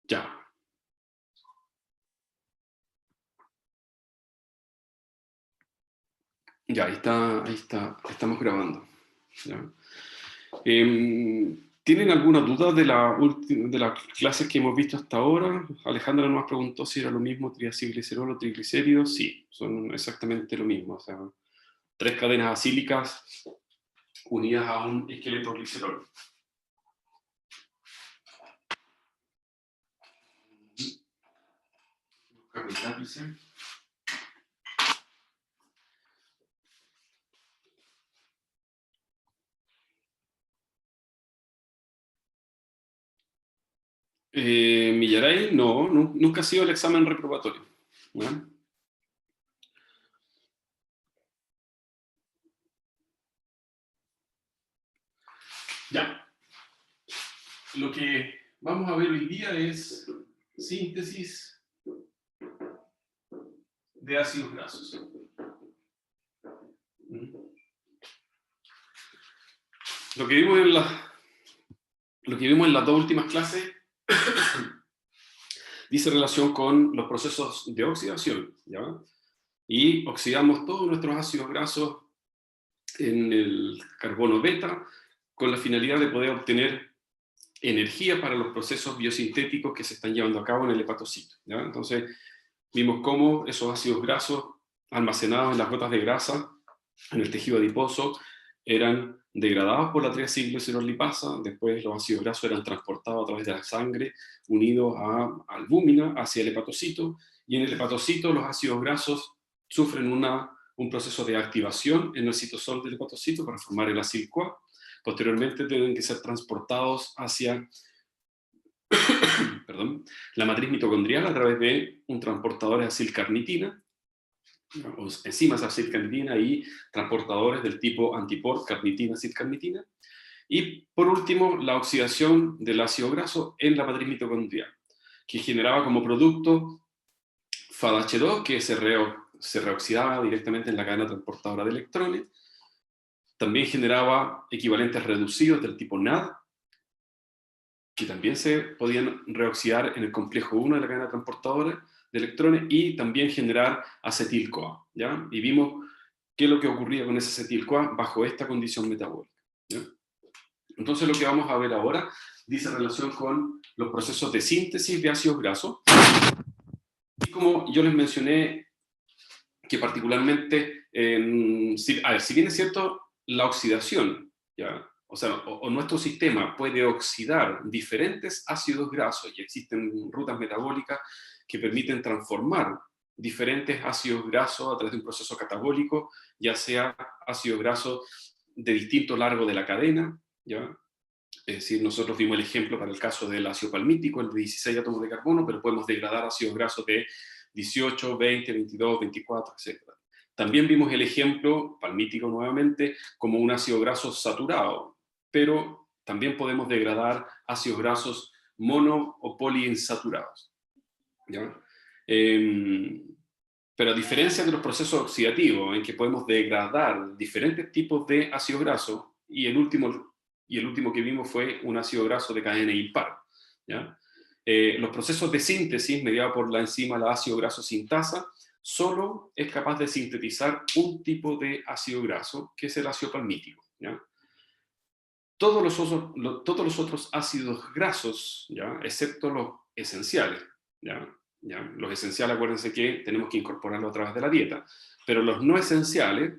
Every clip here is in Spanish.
Ya. Ya, ahí está, estamos grabando. ¿Ya? ¿Tienen alguna duda de las clases que hemos visto hasta ahora? Alejandra nos preguntó si era lo mismo triacilglicerol o triglicéridos. Sí, son exactamente lo mismo. O sea, 3 cadenas acílicas unidas a un esqueleto glicerol. Millaray, no, nunca ha sido el examen reprobatorio. ¿Ya? Ya. Lo que vamos a ver hoy día es síntesis de ácidos grasos. Lo que vimos en las 2 últimas clases dice relación con los procesos de oxidación, ¿ya? Y oxidamos todos nuestros ácidos grasos en el carbono beta con la finalidad de poder obtener energía para los procesos biosintéticos que se están llevando a cabo en el hepatocito, ¿ya? Entonces vimos cómo esos ácidos grasos almacenados en las gotas de grasa en el tejido adiposo eran degradados por la triacilglicerol lipasa, después los ácidos grasos eran transportados a través de la sangre unidos a albúmina hacia el hepatocito, y en el hepatocito los ácidos grasos sufren un proceso de activación en el citosol del hepatocito para formar el acil-CoA. Posteriormente tienen que ser transportados hacia la matriz mitocondrial a través de un transportador de acilcarnitina, enzimas acilcarnitina y transportadores del tipo antipor carnitina-acilcarnitina. Y por último, la oxidación del ácido graso en la matriz mitocondrial, que generaba como producto FADH2, que se reoxidaba directamente en la cadena transportadora de electrones. También generaba equivalentes reducidos del tipo NAD, que también se podían reoxidar en el complejo 1 de la cadena transportadora de electrones, y también generar acetil-CoA, ¿ya? Y vimos qué es lo que ocurría con ese acetil-CoA bajo esta condición metabólica, ¿ya? Entonces lo que vamos a ver ahora dice relación con los procesos de síntesis de ácidos grasos. Y como yo les mencioné, que particularmente, si bien es cierto, la oxidación, ¿ya? O sea, o nuestro sistema puede oxidar diferentes ácidos grasos, y existen rutas metabólicas que permiten transformar diferentes ácidos grasos a través de un proceso catabólico, ya sea ácidos grasos de distinto largo de la cadena, ¿ya? Es decir, nosotros vimos el ejemplo para el caso del ácido palmítico, el de 16 átomos de carbono, pero podemos degradar ácidos grasos de 18, 20, 22, 24, etc. También vimos el ejemplo palmítico nuevamente como un ácido graso saturado, pero también podemos degradar ácidos grasos mono o poliinsaturados, ¿ya? Pero a diferencia de los procesos oxidativos, en que podemos degradar diferentes tipos de ácidos grasos, y el último que vimos fue un ácido graso de cadena impar, ¿ya? Los procesos de síntesis mediados por la enzima la ácido graso sintasa solo es capaz de sintetizar un tipo de ácido graso, que es el ácido palmítico, ¿ya? Todos los otros ácidos grasos, ¿ya? Excepto los esenciales, ¿ya? ¿Ya? Los esenciales, acuérdense que tenemos que incorporarlos a través de la dieta, pero los no esenciales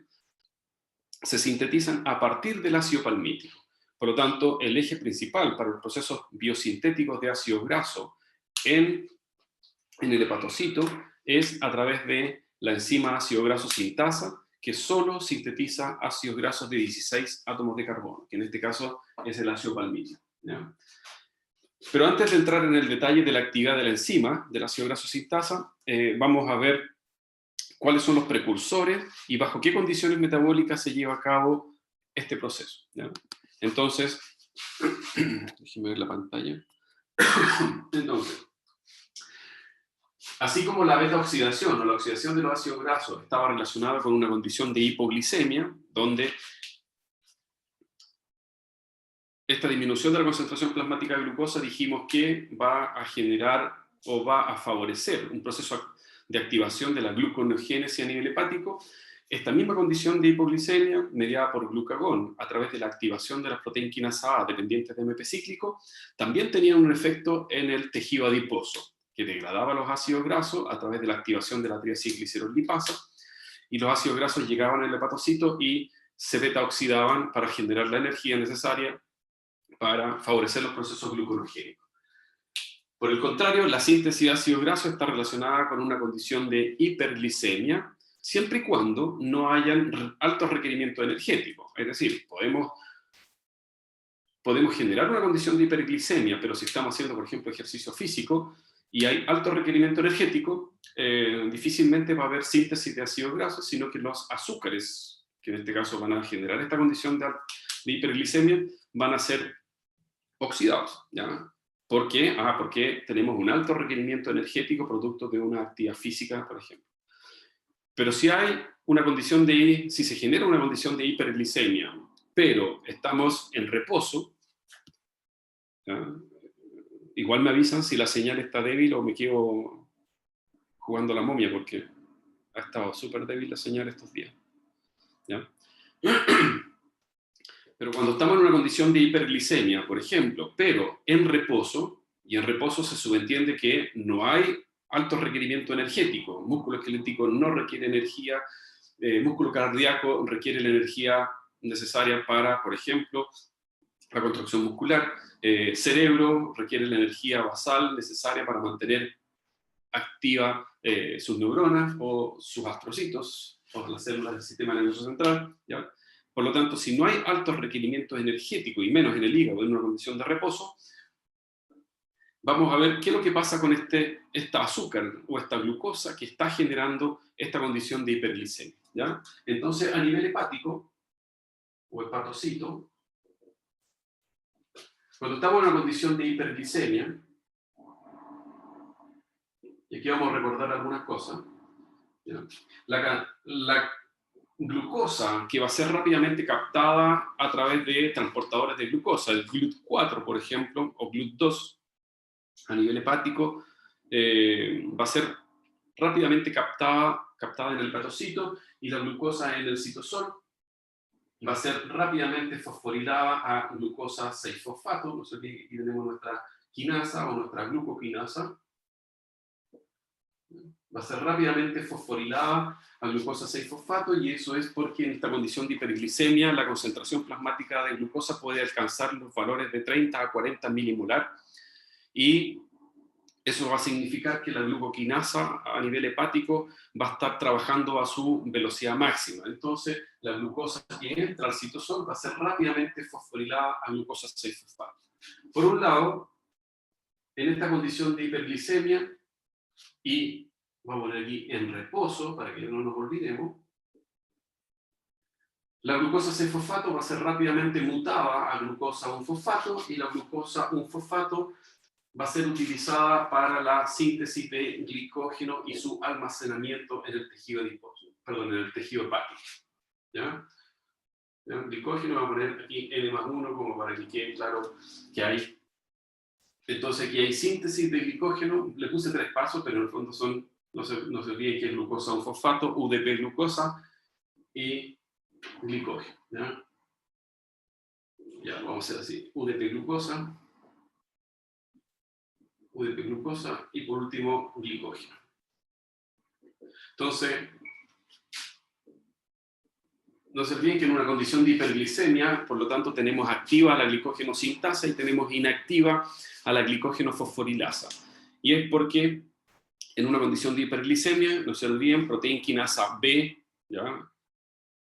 se sintetizan a partir del ácido palmítico. Por lo tanto, el eje principal para los procesos biosintéticos de ácido graso en el hepatocito es a través de la enzima ácido graso sintasa, que solo sintetiza ácidos grasos de 16 átomos de carbono, que en este caso es el ácido palmítico, ¿ya? Pero antes de entrar en el detalle de la actividad de la enzima del ácido graso sintasa, vamos a ver cuáles son los precursores y bajo qué condiciones metabólicas se lleva a cabo este proceso, ¿ya? Entonces, déjenme ver la pantalla. Entonces, así como la beta-oxidación o la oxidación de los ácidos grasos estaba relacionada con una condición de hipoglicemia, donde esta disminución de la concentración plasmática de glucosa dijimos que va a generar o va a favorecer un proceso de activación de la gluconeogénesis a nivel hepático. Esta misma condición de hipoglicemia, mediada por glucagón a través de la activación de las proteínas quinasa A dependientes de AMP cíclico, también tenía un efecto en el tejido adiposo, que degradaba los ácidos grasos a través de la activación de la triacilglicerol-lipasa, y los ácidos grasos llegaban al hepatocito y se beta-oxidaban para generar la energía necesaria para favorecer los procesos gluconogénicos. Por el contrario, la síntesis de ácido graso está relacionada con una condición de hiperglicemia, siempre y cuando no hayan altos requerimientos energéticos. Es decir, podemos generar una condición de hiperglicemia, pero si estamos haciendo, por ejemplo, ejercicio físico y hay alto requerimiento energético, difícilmente va a haber síntesis de ácidos grasos, sino que los azúcares, que en este caso van a generar esta condición de hiperglicemia, van a ser oxidados, ¿ya? ¿Por qué? Porque tenemos un alto requerimiento energético producto de una actividad física, por ejemplo. Pero si se genera una condición de hiperglicemia, pero estamos en reposo, ¿ya? Igual me avisan si la señal está débil o me quedo jugando a la momia, porque ha estado súper débil la señal estos días, ¿ya? Pero cuando estamos en una condición de hiperglicemia, por ejemplo, pero en reposo, y en reposo se subentiende que no hay alto requerimiento energético, músculo esquelético no requiere energía, músculo cardíaco requiere la energía necesaria para, por ejemplo, la contracción muscular, cerebro requiere la energía basal necesaria para mantener activa sus neuronas o sus astrocitos, o las células del sistema nervioso central, ¿ya? Por lo tanto, si no hay altos requerimientos energéticos, y menos en el hígado, en una condición de reposo, vamos a ver qué es lo que pasa con esta azúcar o esta glucosa que está generando esta condición de hiperglicemia, ¿ya? Entonces, a nivel hepático, o hepatocito, cuando estamos en una condición de hiperglicemia, y aquí vamos a recordar algunas cosas, ¿ya? La glucosa que va a ser rápidamente captada a través de transportadores de glucosa, el GLUT4, por ejemplo, o GLUT2, a nivel hepático, va a ser rápidamente captada en el hepatocito, y la glucosa en el citosol va a ser rápidamente fosforilada a glucosa 6-fosfato. No sé si aquí tenemos nuestra quinasa o nuestra glucoquinasa. Va a ser rápidamente fosforilada a glucosa 6-fosfato, y eso es porque en esta condición de hiperglicemia la concentración plasmática de glucosa puede alcanzar los valores de 30 a 40 milimolar, y eso va a significar que la glucoquinasa a nivel hepático va a estar trabajando a su velocidad máxima. Entonces, la glucosa que entra al citosol va a ser rápidamente fosforilada a glucosa 6-fosfato. Por un lado, en esta condición de hiperglicemia, y vamos a poner aquí en reposo para que no nos olvidemos, la glucosa 6-fosfato va a ser rápidamente mutada a glucosa 1-fosfato, y la glucosa 1-fosfato va a ser utilizada para la síntesis de glicógeno y su almacenamiento en el tejido adiposo, en el tejido hepático, ¿ya? ¿Ya? Glicógeno, vamos a poner aquí N+1 como para que quede claro que hay. Entonces aquí hay síntesis de glicógeno, le puse 3 pasos, pero en el fondo son, no se olviden que es glucosa 1-fosfato, UDP glucosa y glicógeno, ¿ya? Ya, vamos a hacer así, UDP glucosa, y por último glicógeno. Entonces, no se olviden que en una condición de hiperglicemia, por lo tanto, tenemos activa la glicógeno sintasa y tenemos inactiva a la glicógeno fosforilasa. Y es porque en una condición de hiperglicemia, no se olviden, proteína quinasa B, ¿ya?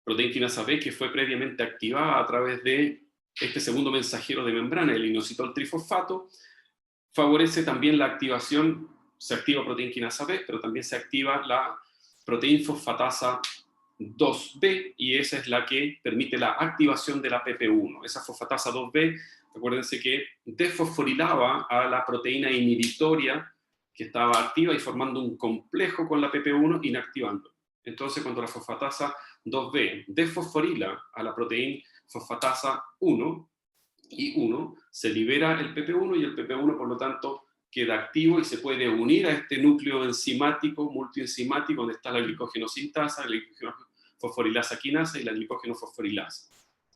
Proteína quinasa B que fue previamente activada a través de este segundo mensajero de membrana, el inositol trifosfato, favorece también la activación, se activa proteína quinasa B, pero también se activa la proteína fosfatasa 2B, y esa es la que permite la activación de la PP1. Esa fosfatasa 2B, acuérdense que desfosforilaba a la proteína inhibitoria que estaba activa y formando un complejo con la PP1, inactivando. Entonces, cuando la fosfatasa 2B desfosforila a la proteína fosfatasa 1, y 1, se libera el PP1 y el PP1, por lo tanto, queda activo y se puede unir a este núcleo enzimático, multienzimático, donde está la glicógeno sintasa, la glicógeno fosforilasa quinasa y la glicógeno fosforilasa.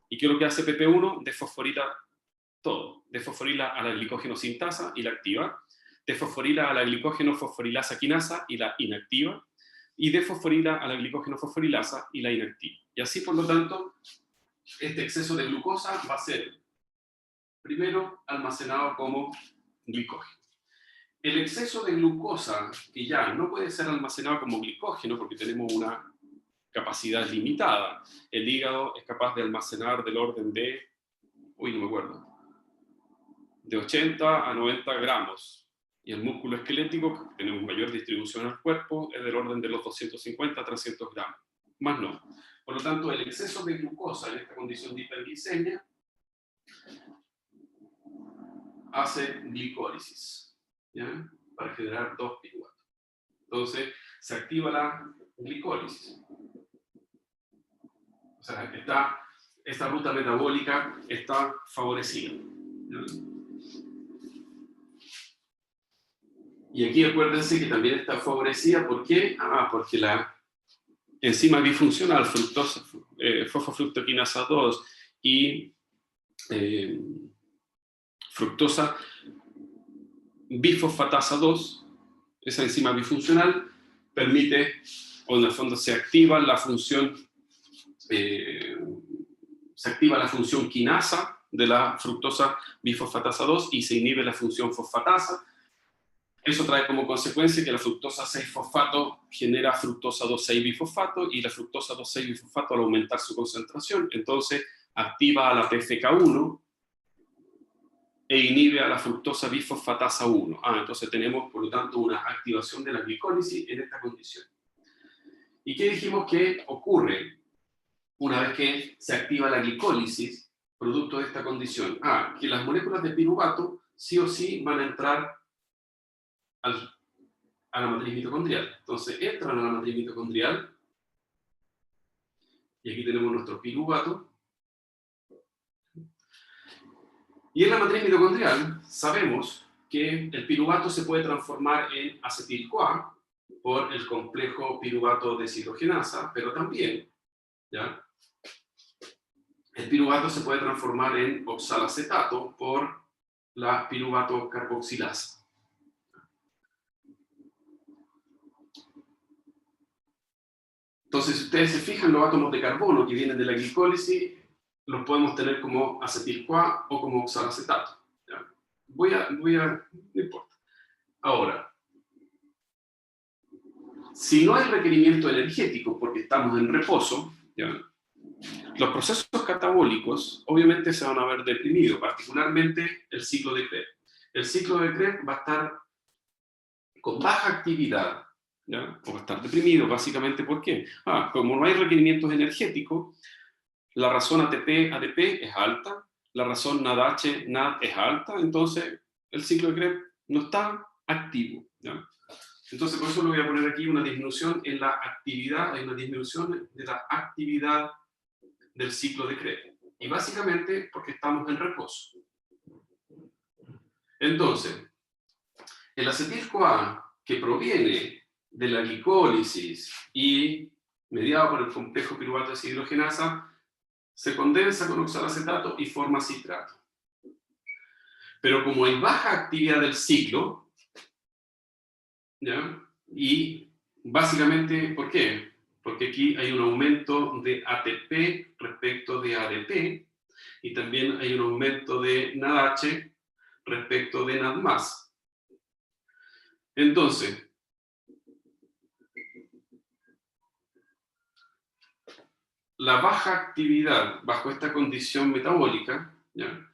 ¿Y qué es lo que hace PP1? Desfosforila todo. Desfosforila a la glicógeno sintasa y la activa, desfosforila a la glicógeno fosforilasa quinasa y la inactiva, y desfosforila a la glicógeno fosforilasa y la inactiva. Y así, por lo tanto, este exceso de glucosa va a ser primero almacenado como glicógeno. El exceso de glucosa, que ya no puede ser almacenado como glicógeno porque tenemos una capacidad limitada. El hígado es capaz de almacenar del orden de, no me acuerdo, de 80 a 90 gramos. Y el músculo esquelético, que tenemos mayor distribución al cuerpo, es del orden de los 250 a 300 gramos. Más no. Por lo tanto, el exceso de glucosa en esta condición de hiperglicemia hace glicólisis, ¿ya? Para generar 2 piruvatos. Entonces, se activa la glicólisis. O sea, esta ruta metabólica está favorecida, ¿ya? Y aquí acuérdense que también está favorecida, ¿por qué? Porque la enzima bifuncional, fosfofructoquinasa 2 y fructosa bifosfatasa 2, esa enzima bifuncional permite, o en el fondo se activa la función quinasa de la fructosa bifosfatasa 2 y se inhibe la función fosfatasa. Eso trae como consecuencia que la fructosa 6-fosfato genera fructosa 2,6-bifosfato y la fructosa 2,6-bifosfato al aumentar su concentración, entonces activa a la PFK1 e inhibe a la fructosa bifosfatasa 1. Entonces tenemos, por lo tanto, una activación de la glicólisis en esta condición. ¿Y qué dijimos que ocurre una vez que se activa la glicólisis, producto de esta condición? Que las moléculas de piruvato sí o sí van a entrar a la matriz mitocondrial. Entonces entran a la matriz mitocondrial y aquí tenemos nuestro piruvato. Y en la matriz mitocondrial sabemos que el piruvato se puede transformar en acetil-CoA por el complejo piruvato deshidrogenasa, pero también, ¿ya?, el piruvato se puede transformar en oxalacetato por la piruvato carboxilasa. Entonces, si ustedes se fijan, los átomos de carbono que vienen de la glicólisis los podemos tener como acetil-CoA o como oxalacetato, ¿ya? No importa. Ahora, si no hay requerimiento energético porque estamos en reposo, ¿ya?, los procesos catabólicos obviamente se van a ver deprimidos, particularmente el ciclo de Krebs. El ciclo de Krebs va a estar con baja actividad, ¿ya?, o va a estar deprimido, básicamente, ¿por qué? Como no hay requerimientos energéticos, la razón ATP-ADP es alta, la razón NADH-NAD es alta, entonces el ciclo de Krebs no está activo, ¿ya? Entonces, por eso le voy a poner aquí una disminución en la actividad, hay una disminución de la actividad del ciclo de Krebs. Y básicamente porque estamos en reposo. Entonces, el acetil-CoA que proviene de la glicólisis y mediado por el complejo piruvato deshidrogenasa se condensa con oxalacetato y forma citrato. Pero como hay baja actividad del ciclo, ¿ya?, y básicamente, ¿por qué? Porque aquí hay un aumento de ATP respecto de ADP y también hay un aumento de NADH respecto de NAD+. Entonces, la baja actividad bajo esta condición metabólica, ¿ya?,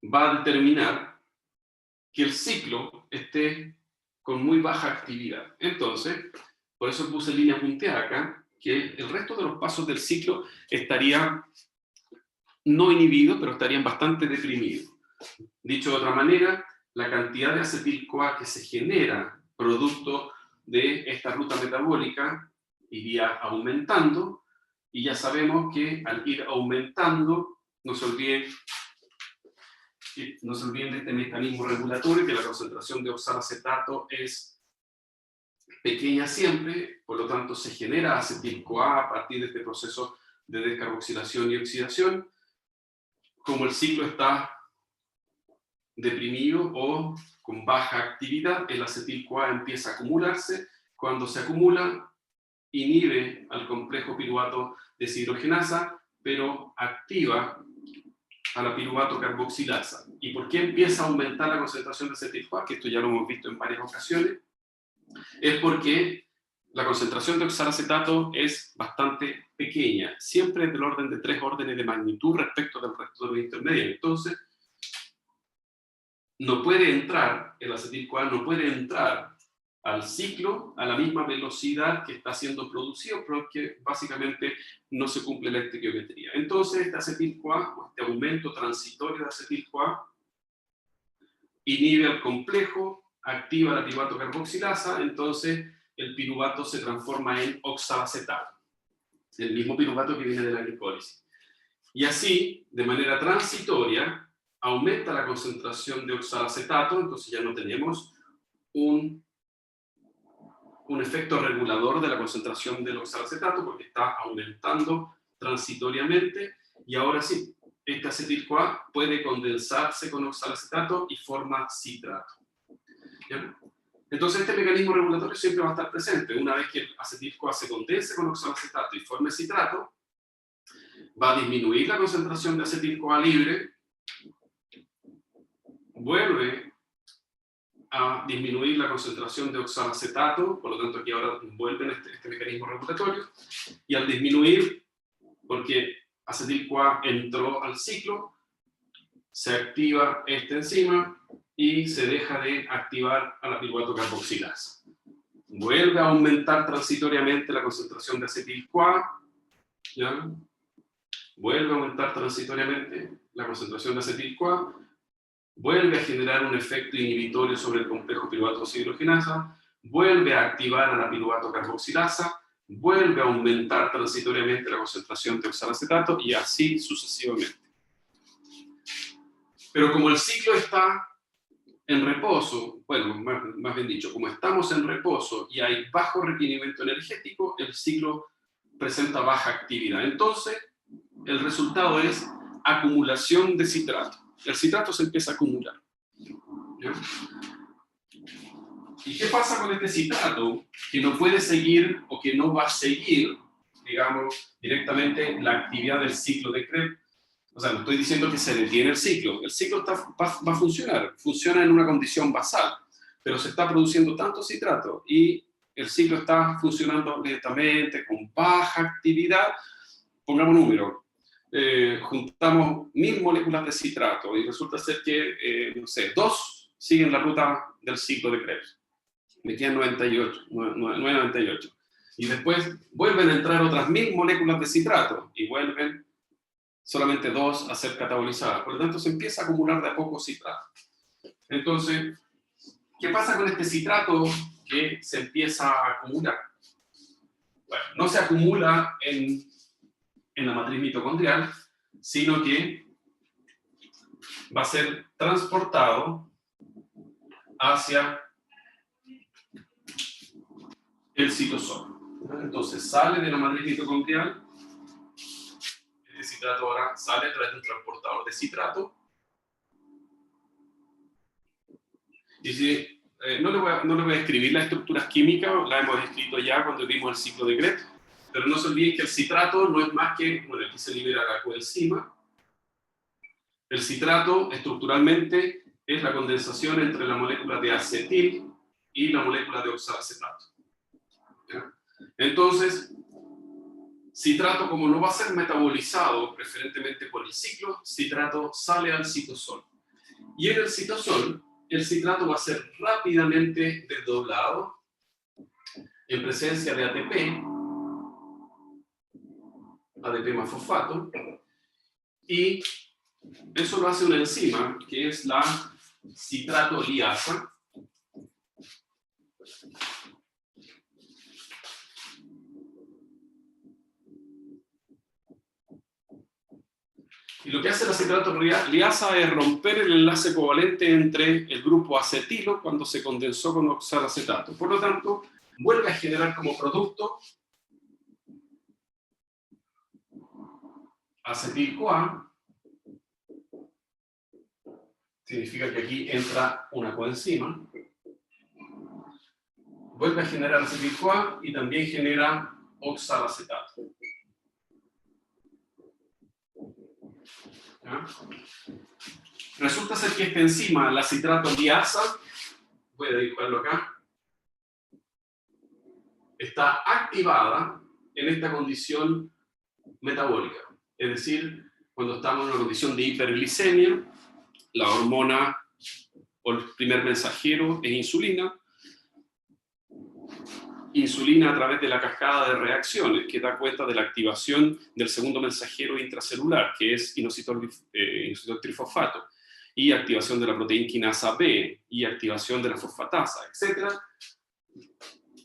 va a determinar que el ciclo esté con muy baja actividad. Entonces, por eso puse línea punteada acá, que el resto de los pasos del ciclo estaría no inhibido, pero estarían bastante deprimidos. Dicho de otra manera, la cantidad de acetil-CoA que se genera producto de esta ruta metabólica iría aumentando, y ya sabemos que al ir aumentando, no se olviden No se olviden de este mecanismo regulatorio, que la concentración de oxalacetato es pequeña siempre, por lo tanto se genera acetil-CoA a partir de este proceso de descarboxilación y oxidación. Como el ciclo está deprimido o con baja actividad, el acetil-CoA empieza a acumularse. Cuando se acumula, inhibe al complejo piruvato deshidrogenasa, pero activa a la piruvato carboxilasa. ¿Y por qué empieza a aumentar la concentración de acetil-CoA? Que esto ya lo hemos visto en varias ocasiones. Es porque la concentración de oxalacetato es bastante pequeña, siempre del orden de 3 órdenes de magnitud respecto del resto de los intermediarios. Entonces, no puede entrar, el acetil-CoA no puede entrar al ciclo a la misma velocidad que está siendo producido, porque básicamente no se cumple la estequiometría. Entonces, este acetil-CoA, o este aumento transitorio de acetil-CoA, inhibe al complejo, activa la piruvato carboxilasa, entonces el piruvato se transforma en oxalacetato, el mismo piruvato que viene de la glicólisis. Y así, de manera transitoria, aumenta la concentración de oxalacetato, entonces ya no tenemos un efecto regulador de la concentración del oxalacetato, porque está aumentando transitoriamente, y ahora sí, este acetil-CoA puede condensarse con oxalacetato y forma citrato. ¿Ya? Entonces este mecanismo regulatorio siempre va a estar presente. Una vez que el acetil-CoA se condense con oxalacetato y forme citrato, va a disminuir la concentración de acetil-CoA libre, vuelve a disminuir la concentración de oxalacetato, por lo tanto aquí ahora vuelve este mecanismo regulatorio, y al disminuir, porque acetil-CoA entró al ciclo, se activa esta enzima y se deja de activar a la piruvato carboxilasa. Vuelve a aumentar transitoriamente la concentración de acetil-CoA, ¿ya? Vuelve a aumentar transitoriamente la concentración de acetil-CoA, vuelve a generar un efecto inhibitorio sobre el complejo piruvato deshidrogenasa, vuelve a activar a la piruvato carboxilasa, vuelve a aumentar transitoriamente la concentración de oxalacetato y así sucesivamente. Pero como el ciclo está en reposo, bueno, más bien dicho, como estamos en reposo y hay bajo requerimiento energético, el ciclo presenta baja actividad. Entonces, el resultado es acumulación de citrato. El citrato se empieza a acumular. ¿Ya? ¿Y qué pasa con este citrato? Que no puede seguir o que no va a seguir, digamos, directamente la actividad del ciclo de Krebs. O sea, no estoy diciendo que se detiene el ciclo va a funcionar, funciona en una condición basal, pero se está produciendo tanto citrato y el ciclo está funcionando lentamente, con baja actividad. Pongamos un número, juntamos 1000 moléculas de citrato y resulta ser que, no sé, 2 siguen la ruta del ciclo de Krebs. Me quedan 998. Y después vuelven a entrar otras 1000 moléculas de citrato y vuelven solamente 2 a ser catabolizadas. Por lo tanto, se empieza a acumular de a poco citrato. Entonces, ¿qué pasa con este citrato que se empieza a acumular? Bueno, no se acumula en la matriz mitocondrial, sino que va a ser transportado hacia el citosol. Entonces, sale de la matriz mitocondrial, el citrato ahora sale a través de un transportador de citrato. Y si, no le voy a escribir las estructuras químicas, la hemos escrito ya cuando vimos el ciclo de Krebs, pero no se olviden que el citrato no es más que, bueno, aquí se libera la coenzima. El citrato estructuralmente es la condensación entre la molécula de acetil y la molécula de oxalacetato. ¿Ya? Entonces, citrato, como no va a ser metabolizado preferentemente por el ciclo, citrato sale al citosol. Y en el citosol, el citrato va a ser rápidamente desdoblado en presencia de ATP más fosfato, y eso lo hace una enzima que es la citratoliasa, Y lo que hace la citrato liasa es romper el enlace covalente entre el grupo acetilo cuando se condensó con oxalacetato. Por lo tanto, vuelve a generar como producto acetil-CoA. Significa que aquí entra una coenzima. Vuelve a generar acetil-CoA y también genera oxalacetato. ¿Ya? Resulta ser que esta enzima, la citrato liasa, voy a dibujarlo acá, está activada en esta condición metabólica. Es decir, cuando estamos en una condición de hiperglicemia, la hormona o el primer mensajero es insulina. Insulina a través de la cascada de reacciones que da cuenta de la activación del segundo mensajero intracelular, que es inositol trifosfato, y activación de la proteína quinasa B, y activación de la fosfatasa, etc.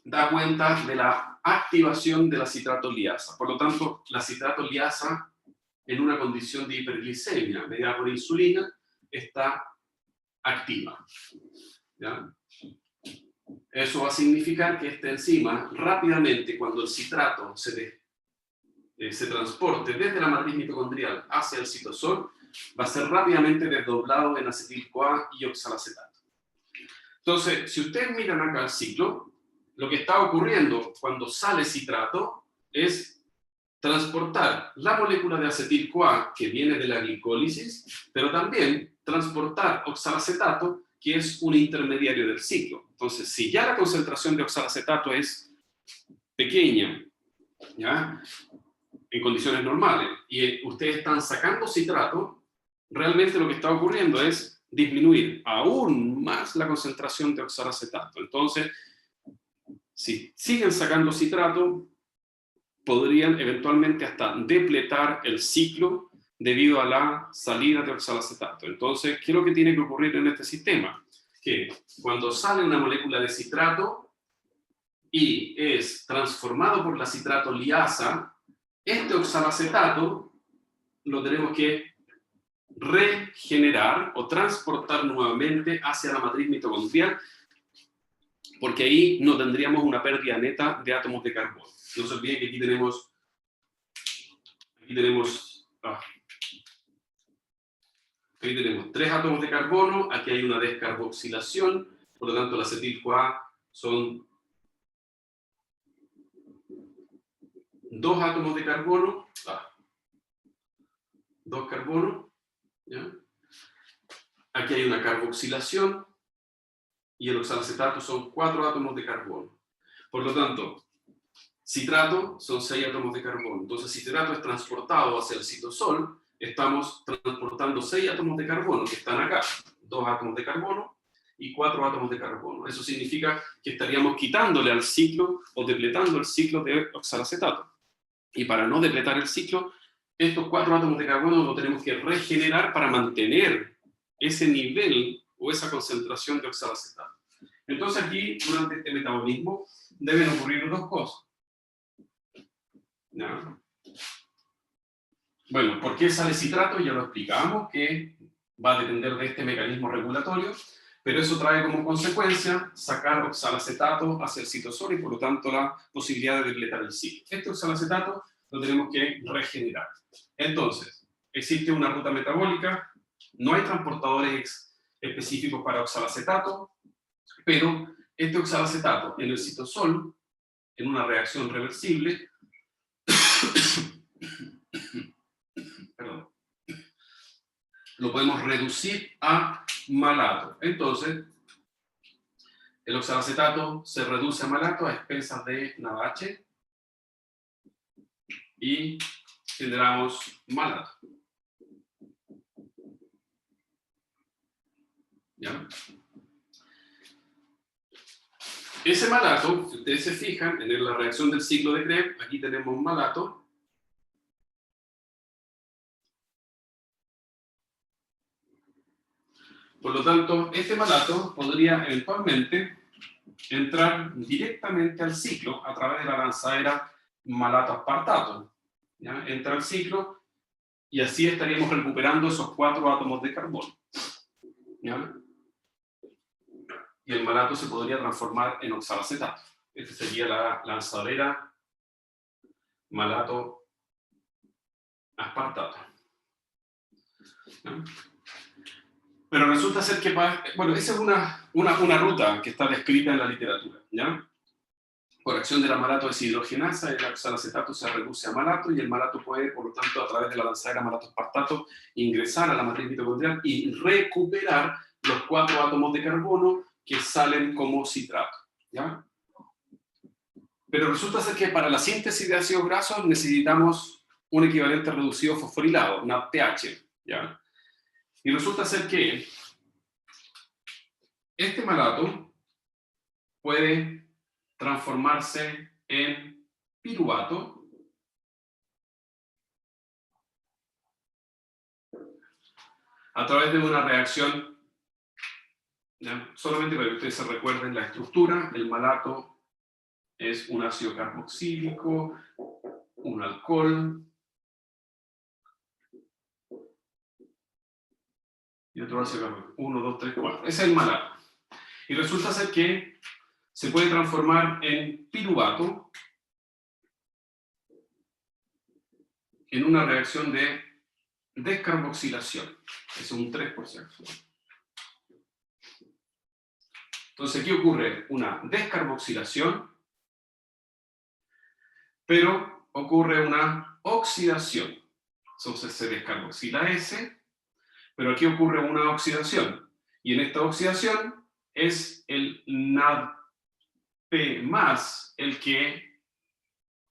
Da cuenta de la activación de la citrato liasa. Por lo tanto, la citrato liasa, en una condición de hiperglicemia mediada por insulina, está activa. ¿Ya? Eso va a significar que esta enzima, rápidamente, cuando el citrato se transporte desde la matriz mitocondrial hacia el citosol, va a ser rápidamente desdoblado en acetil-CoA y oxalacetato. Entonces, si ustedes miran acá el ciclo, lo que está ocurriendo cuando sale citrato es transportar la molécula de acetil-CoA que viene de la glicólisis, pero también transportar oxalacetato, que es un intermediario del ciclo. Entonces, si ya la concentración de oxalacetato es pequeña, ¿ya?, en condiciones normales, y ustedes están sacando citrato, realmente lo que está ocurriendo es disminuir aún más la concentración de oxalacetato. Entonces, si siguen sacando citrato, podrían eventualmente hasta depletar el ciclo debido a la salida de oxalacetato. Entonces, ¿qué es lo que tiene que ocurrir en este sistema? Que cuando sale una molécula de citrato y es transformado por la citrato liasa, este oxalacetato lo tenemos que regenerar o transportar nuevamente hacia la matriz mitocondrial, porque ahí no tendríamos una pérdida neta de átomos de carbono. No se olviden que aquí tenemos 3 átomos de carbono, aquí hay una descarboxilación, por lo tanto el acetil-CoA son 2 átomos de carbono, 2 carbonos, ¿ya? Aquí hay una carboxilación, y el oxalacetato son 4 átomos de carbono. Por lo tanto, citrato son 6 átomos de carbono. Entonces, si citrato es transportado hacia el citosol, estamos transportando 6 átomos de carbono que están acá. 2 átomos de carbono y 4 átomos de carbono. Eso significa que estaríamos quitándole al ciclo o depletando el ciclo de oxalacetato. Y para no depletar el ciclo, estos 4 átomos de carbono lo tenemos que regenerar para mantener ese nivel o esa concentración de oxalacetato. Entonces aquí, durante este metabolismo, deben ocurrir 2 cosas. ¿No? Bueno, ¿por qué sale citrato? Ya lo explicamos, que va a depender de este mecanismo regulatorio, pero eso trae como consecuencia sacar oxalacetato hacia el citosol y por lo tanto la posibilidad de depletar el ciclo. Este oxalacetato lo tenemos que regenerar. Entonces, existe una ruta metabólica, no hay transportadores específicos para oxalacetato, pero este oxalacetato en el citosol, en una reacción reversible, lo podemos reducir a malato. Entonces, el oxalacetato se reduce a malato a expensas de Navache y generamos malato. ¿Ya? Ese malato, si ustedes se fijan, en la reacción del ciclo de Krebs, aquí tenemos malato. Por lo tanto, este malato podría eventualmente entrar directamente al ciclo a través de la lanzadera malato-aspartato. ¿Ya? Entra al ciclo Y así estaríamos recuperando esos 4 átomos de carbono. ¿Ya? Y el malato se podría transformar en oxalacetato. Esta sería la lanzadera malato aspartato. ¿Ya? Pero resulta ser que, bueno, esa es una ruta que está descrita en la literatura, ¿ya? Por acción de la malato deshidrogenasa, el oxalacetato se reduce a malato y el malato puede, por lo tanto, a través de la lanzadera malato-aspartato, ingresar a la matriz mitocondrial y recuperar los 4 átomos de carbono que salen como citrato, ¿ya? Pero resulta ser que para la síntesis de ácidos grasos necesitamos un equivalente reducido fosforilado, NADPH, ¿ya? Y resulta ser que este malato puede transformarse en piruvato a través de una reacción, ¿ya? Solamente para que ustedes se recuerden la estructura. El malato es un ácido carboxílico, un alcohol y otro ácido carboxílico. 1, 2, 3, 4. Ese es el malato. Y resulta ser que se puede transformar en piruvato en una reacción de descarboxilación. Es un 3%. Entonces aquí ocurre una descarboxilación, pero ocurre una oxidación. Entonces se descarboxila S, pero aquí ocurre una oxidación. Y en esta oxidación es el NADP+ el que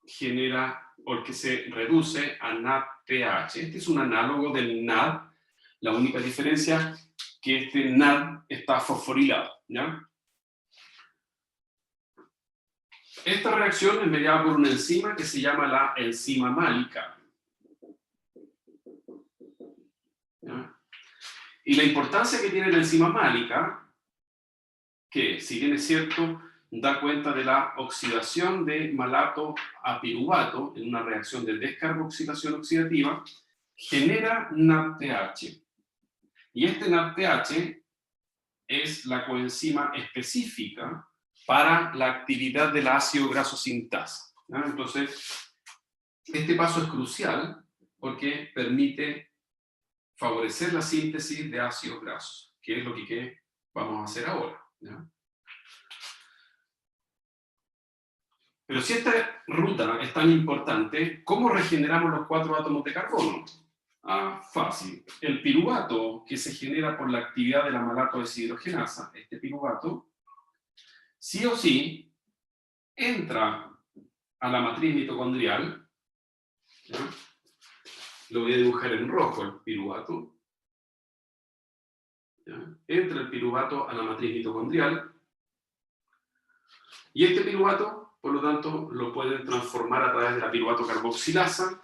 genera, o el que se reduce a NADPH. Este es un análogo del NAD. La única diferencia es que este NAD está fosforilado, ¿ya? Esta reacción es mediada por una enzima que se llama la enzima málica, ¿ya? Y la importancia que tiene la enzima málica, que si bien es cierto, da cuenta de la oxidación de malato a piruvato en una reacción de descarboxilación oxidativa, genera NADPH. Y este NADPH es la coenzima específica para la actividad del ácido graso sintasa, ¿ya? Entonces, este paso es crucial porque permite favorecer la síntesis de ácidos grasos, que es lo que vamos a hacer ahora, ¿ya? Pero si esta ruta es tan importante, ¿cómo regeneramos los 4 átomos de carbono? Fácil. El piruvato que se genera por la actividad de la malato deshidrogenasa, este piruvato, sí o sí entra a la matriz mitocondrial, ¿ya? Lo voy a dibujar en rojo, el piruvato, ¿ya? Entra el piruvato a la matriz mitocondrial, y este piruvato, por lo tanto, lo pueden transformar a través de la piruvato carboxilasa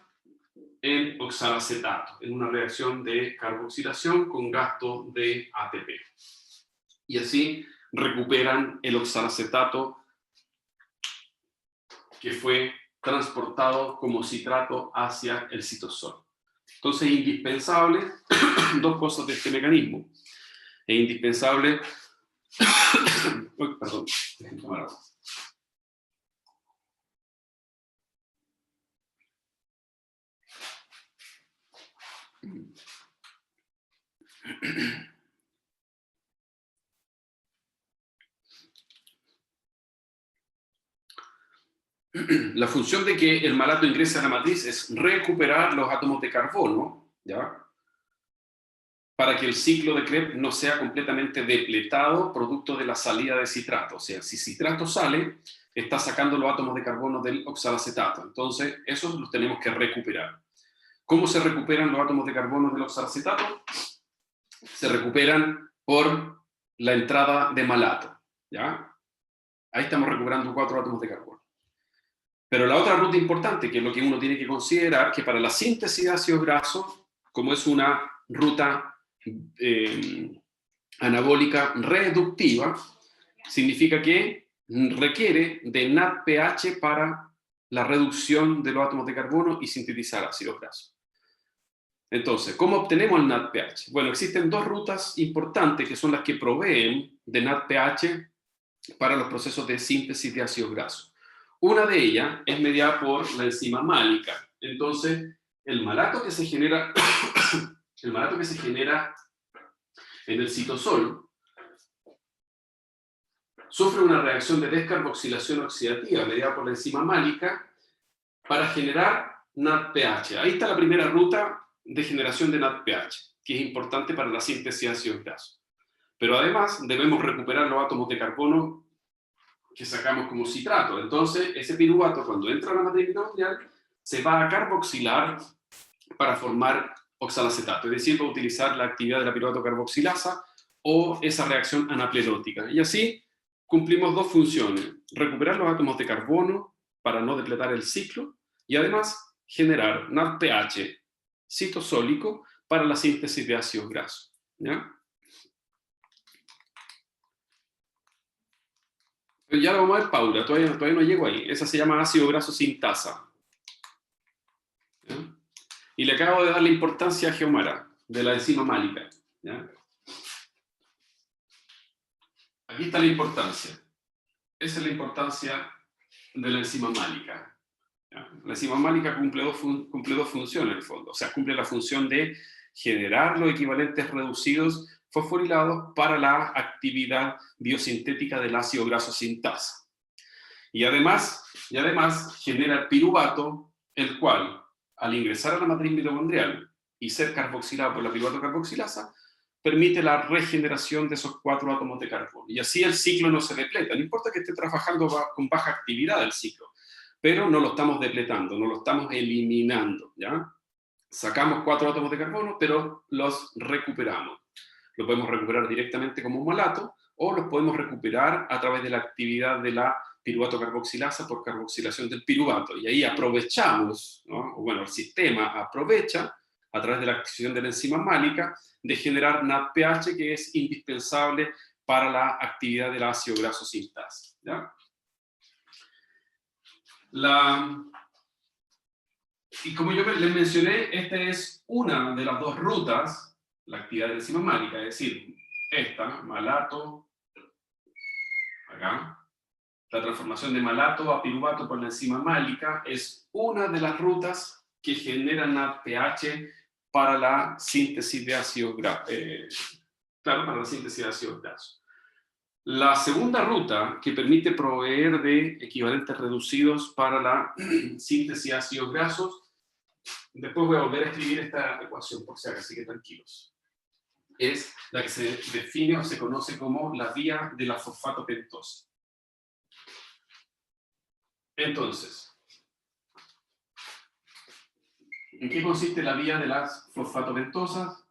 en oxalacetato, en una reacción de carboxilación con gasto de ATP. Y así recuperan el oxalacetato que fue transportado como citrato hacia el citosol. Entonces es indispensable, dos cosas de este mecanismo. Es indispensable... Uy, perdón, déjenme tomar agua. La función de que el malato ingrese a la matriz es recuperar los átomos de carbono, ¿ya? Para que el ciclo de Krebs no sea completamente depletado producto de la salida de citrato. O sea, si citrato sale, está sacando los átomos de carbono del oxalacetato. Entonces, esos los tenemos que recuperar. ¿Cómo se recuperan los átomos de carbono del oxalacetato? Se recuperan por la entrada de malato, ¿ya? Ahí estamos recuperando 4 átomos de carbono. Pero la otra ruta importante, que es lo que uno tiene que considerar, que para la síntesis de ácidos grasos, como es una ruta anabólica reductiva, significa que requiere de NADPH para la reducción de los átomos de carbono y sintetizar ácidos grasos. Entonces, ¿cómo obtenemos el NADPH? Bueno, existen dos rutas importantes que son las que proveen de NADPH para los procesos de síntesis de ácidos grasos. Una de ellas es mediada por la enzima málica. Entonces, el malato que se genera, el malato que se genera en el citosol sufre una reacción de descarboxilación oxidativa mediada por la enzima málica para generar NADPH. Ahí está la primera ruta de generación de NADPH, que es importante para la síntesis de ácidos grasos. Pero además debemos recuperar los átomos de carbono que sacamos como citrato. Entonces, ese piruvato, cuando entra a la matriz mitocondrial, se va a carboxilar para formar oxalacetato, es decir, va a utilizar la actividad de la piruvato carboxilasa o esa reacción anaplerótica. Y así cumplimos dos funciones: recuperar los átomos de carbono para no depletar el ciclo y además generar NADPH citosólico para la síntesis de ácidos grasos. ¿Ya? Pero ya lo vamos a ver, Paula, todavía no llego ahí. Esa se llama ácido graso sintasa. ¿Ya? Y le acabo de dar la importancia a Geomara, de la enzima málica. ¿Ya? Aquí está la importancia. Esa es la importancia de la enzima málica. ¿Ya? La enzima málica cumple dos funciones en el fondo. O sea, cumple la función de generar los equivalentes reducidos fosforilados para la actividad biosintética del ácido graso sintasa. Y además genera el piruvato, el cual, al ingresar a la matriz mitocondrial y ser carboxilado por la piruvato carboxilasa, permite la regeneración de esos 4 átomos de carbono. Y así el ciclo no se depleta. No importa que esté trabajando con baja actividad el ciclo, pero no lo estamos depletando, no lo estamos eliminando, ¿ya? Sacamos 4 átomos de carbono, pero los recuperamos. Lo podemos recuperar directamente como un malato, o los podemos recuperar a través de la actividad de la piruvato carboxilasa por carboxilación del piruvato. Y ahí aprovechamos, ¿no? O bueno, el sistema aprovecha, a través de la acción de la enzima málica, de generar NADPH, que es indispensable para la actividad del ácido graso sintasa. ¿Ya? Y como yo les mencioné, esta es una de las dos rutas, la actividad de la enzima málica, es decir, esta, malato, acá, la transformación de malato a piruvato por la enzima málica es una de las rutas que generan NADPH para la síntesis de ácidos grasos. Para la síntesis de ácidos grasos. La segunda ruta que permite proveer de equivalentes reducidos para la síntesis de ácidos grasos, después voy a volver a escribir esta ecuación por si acaso, así que tranquilos, es la que se define o se conoce como la vía de la fosfato pentosa. Entonces, ¿en qué consiste la vía de las fosfatopentosas?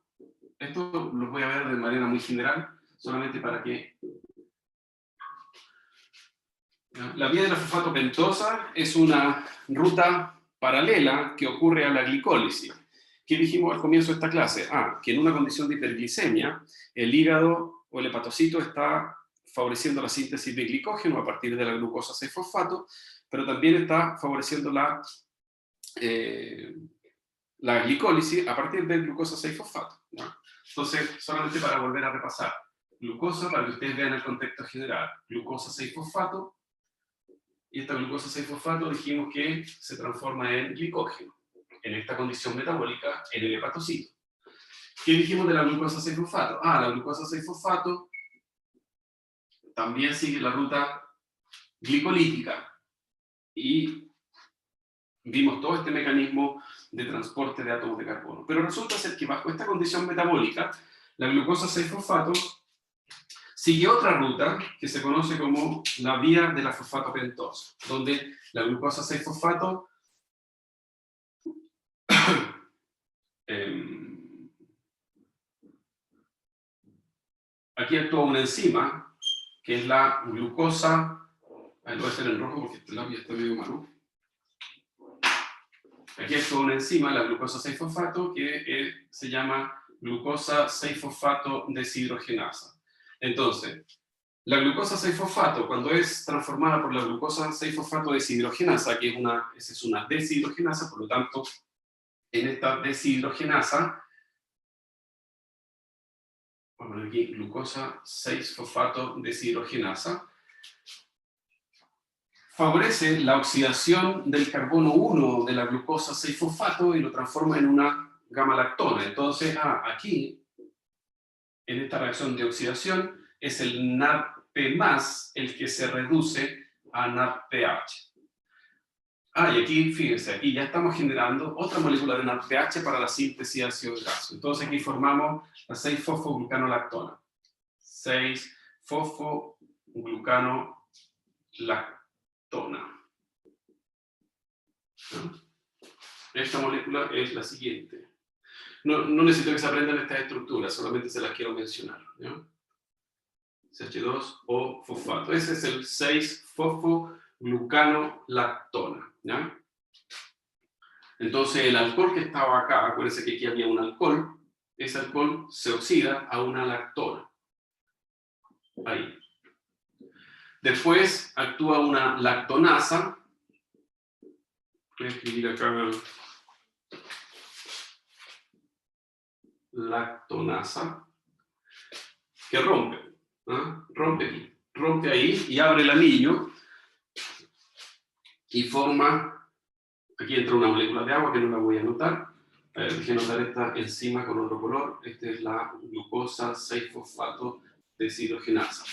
Esto lo voy a ver de manera muy general, solamente para que... La vía de la fosfatopentosa es una ruta paralela que ocurre a la glicólisis. ¿Qué dijimos al comienzo de esta clase? Que en una condición de hiperglicemia, el hígado o el hepatocito está favoreciendo la síntesis de glicógeno a partir de la glucosa 6-fosfato, pero también está favoreciendo la glicólisis a partir de glucosa 6-fosfato. ¿No? Entonces, solamente para volver a repasar, glucosa, para que ustedes vean el contexto general, glucosa 6-fosfato, y esta glucosa 6-fosfato dijimos que se transforma en glicógeno, en esta condición metabólica en el hepatocito. ¿Qué dijimos de la glucosa 6-fosfato? La glucosa 6-fosfato también sigue la ruta glicolítica, y vimos todo este mecanismo de transporte de átomos de carbono. Pero resulta ser que bajo esta condición metabólica, la glucosa 6-fosfato sigue otra ruta que se conoce como la vía de la fosfatopentosa, donde la glucosa 6-fosfato aquí actúa una enzima, que es la glucosa... Lo voy a hacer en rojo porque este lápiz está medio malo. Aquí actúa una enzima, la glucosa 6-fosfato, que se llama glucosa 6-fosfato deshidrogenasa. Entonces, la glucosa 6-fosfato, cuando es transformada por la glucosa 6-fosfato deshidrogenasa, que es una deshidrogenasa, por lo tanto, en esta deshidrogenasa, vamos a poner aquí glucosa 6-fosfato deshidrogenasa, favorece la oxidación del carbono 1 de la glucosa 6-fosfato y lo transforma en una gamma-lactona. Entonces, aquí, en esta reacción de oxidación, es el NADP+, el que se reduce a NADPH. Y aquí, fíjense, aquí ya estamos generando otra molécula de NADPH para la síntesis de ácido graso. Entonces aquí formamos la 6-fosfoglucanolactona. 6-fosfoglucanolactona. ¿No? Esta molécula es la siguiente. No necesito que se aprendan estas estructuras, solamente se las quiero mencionar. ¿No? CH2O fosfato. Ese es el 6-fosfoglucanolactona. ¿Ya? Entonces el alcohol que estaba acá, acuérdense que aquí había un alcohol, ese alcohol se oxida a una lactona. Ahí. Después actúa una lactonasa. Voy a escribir acá lactonasa, que rompe. Rompe aquí. Rompe ahí y abre el anillo y forma, aquí entra una molécula de agua que no la voy a anotar. Dejé anotar esta enzima con otro color. Esta es la glucosa 6-fosfato deshidrogenasa.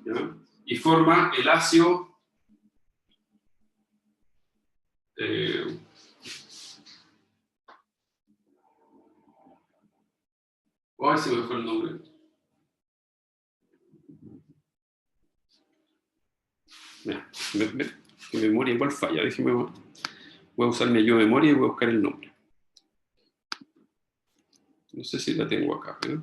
¿Ya? Y forma el ácido ay, se me fue el nombre. Mira, mi memoria igual falla. Déjeme, voy a usar mi ayuda de memoria y voy a buscar el nombre. No sé si la tengo acá, ¿eh?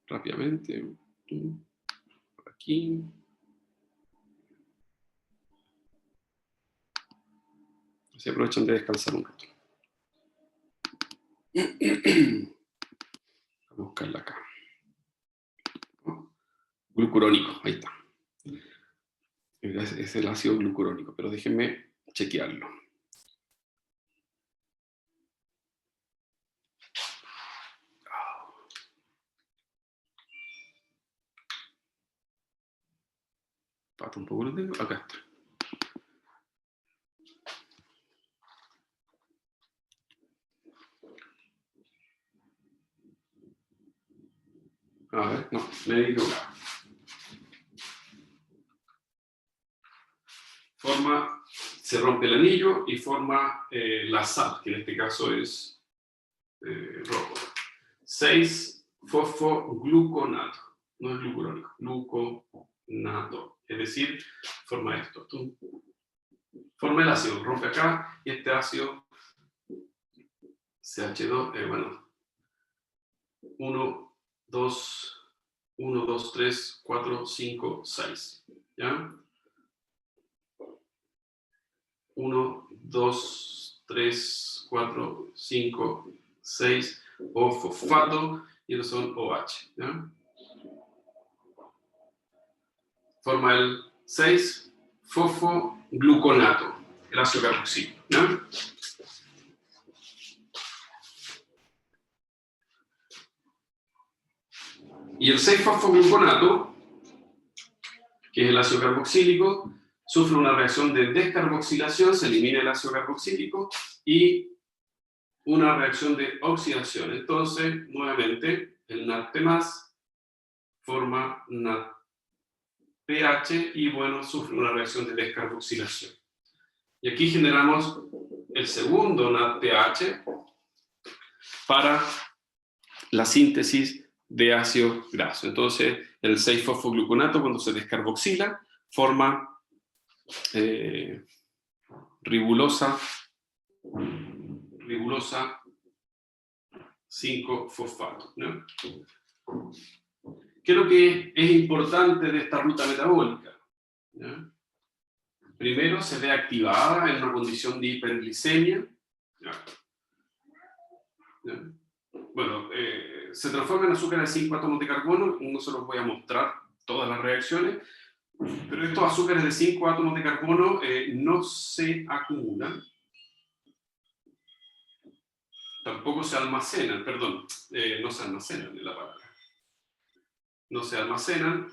Rápidamente. Por aquí. Así aprovechan de descansar un rato. Voy a buscarla acá. Glucurónico, ahí está. Es el ácido glucurónico, pero déjenme chequearlo. Pato un poco lo tengo. Acá está. A ver, no, me he equivocado. Se rompe el anillo y forma la sal, que en este caso es rojo. 6-fosfogluconato, no es glucurónico, gluconato. Es decir, forma esto. Forma el ácido, rompe acá y este ácido CH2, 1, 2, 3, 4, 5, 6. ¿Ya? 1, 2, 3, 4, 5, 6, O fosfato, y estos son OH. ¿Ya? Forma el 6-fosfogluconato, el ácido carboxílico. ¿Ya? Y el 6-fosfogluconato, que es el ácido carboxílico, sufre una reacción de descarboxilación, se elimina el ácido carboxílico, y una reacción de oxidación. Entonces, nuevamente, el NADP+ forma NADPH y, bueno, sufre una reacción de descarboxilación. Y aquí generamos el segundo NADPH para la síntesis de ácido graso. Entonces, el 6-fosfogluconato, cuando se descarboxila, forma ribulosa 5-fosfato. ¿No? ¿Qué es lo que es importante de esta ruta metabólica? ¿Ya? Primero, se ve activada en una condición de hiperglicemia. ¿Ya? ¿Ya? Bueno, se transforma en azúcar de 5 átomos de carbono. No se los voy a mostrar todas las reacciones, Pero estos azúcares de 5 átomos de carbono no se acumulan, tampoco se almacenan, perdón, no se almacenan en la palabra. No se almacenan.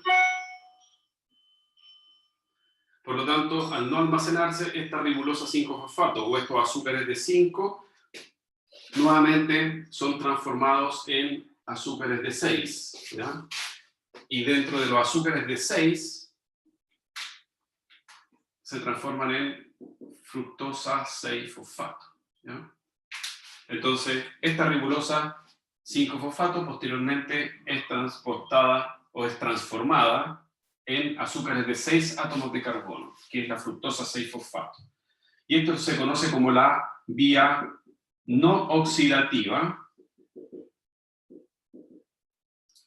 Por lo tanto, al no almacenarse, esta ribulosa 5-fosfato o estos azúcares de 5 nuevamente son transformados en azúcares de 6, ¿ya? Y dentro de los azúcares de 6 se transforman en fructosa 6-fosfato, ¿ya? Entonces, esta ribulosa 5-fosfato posteriormente es transportada o es transformada en azúcares de 6 átomos de carbono, que es la fructosa 6-fosfato. Y esto se conoce como la vía no oxidativa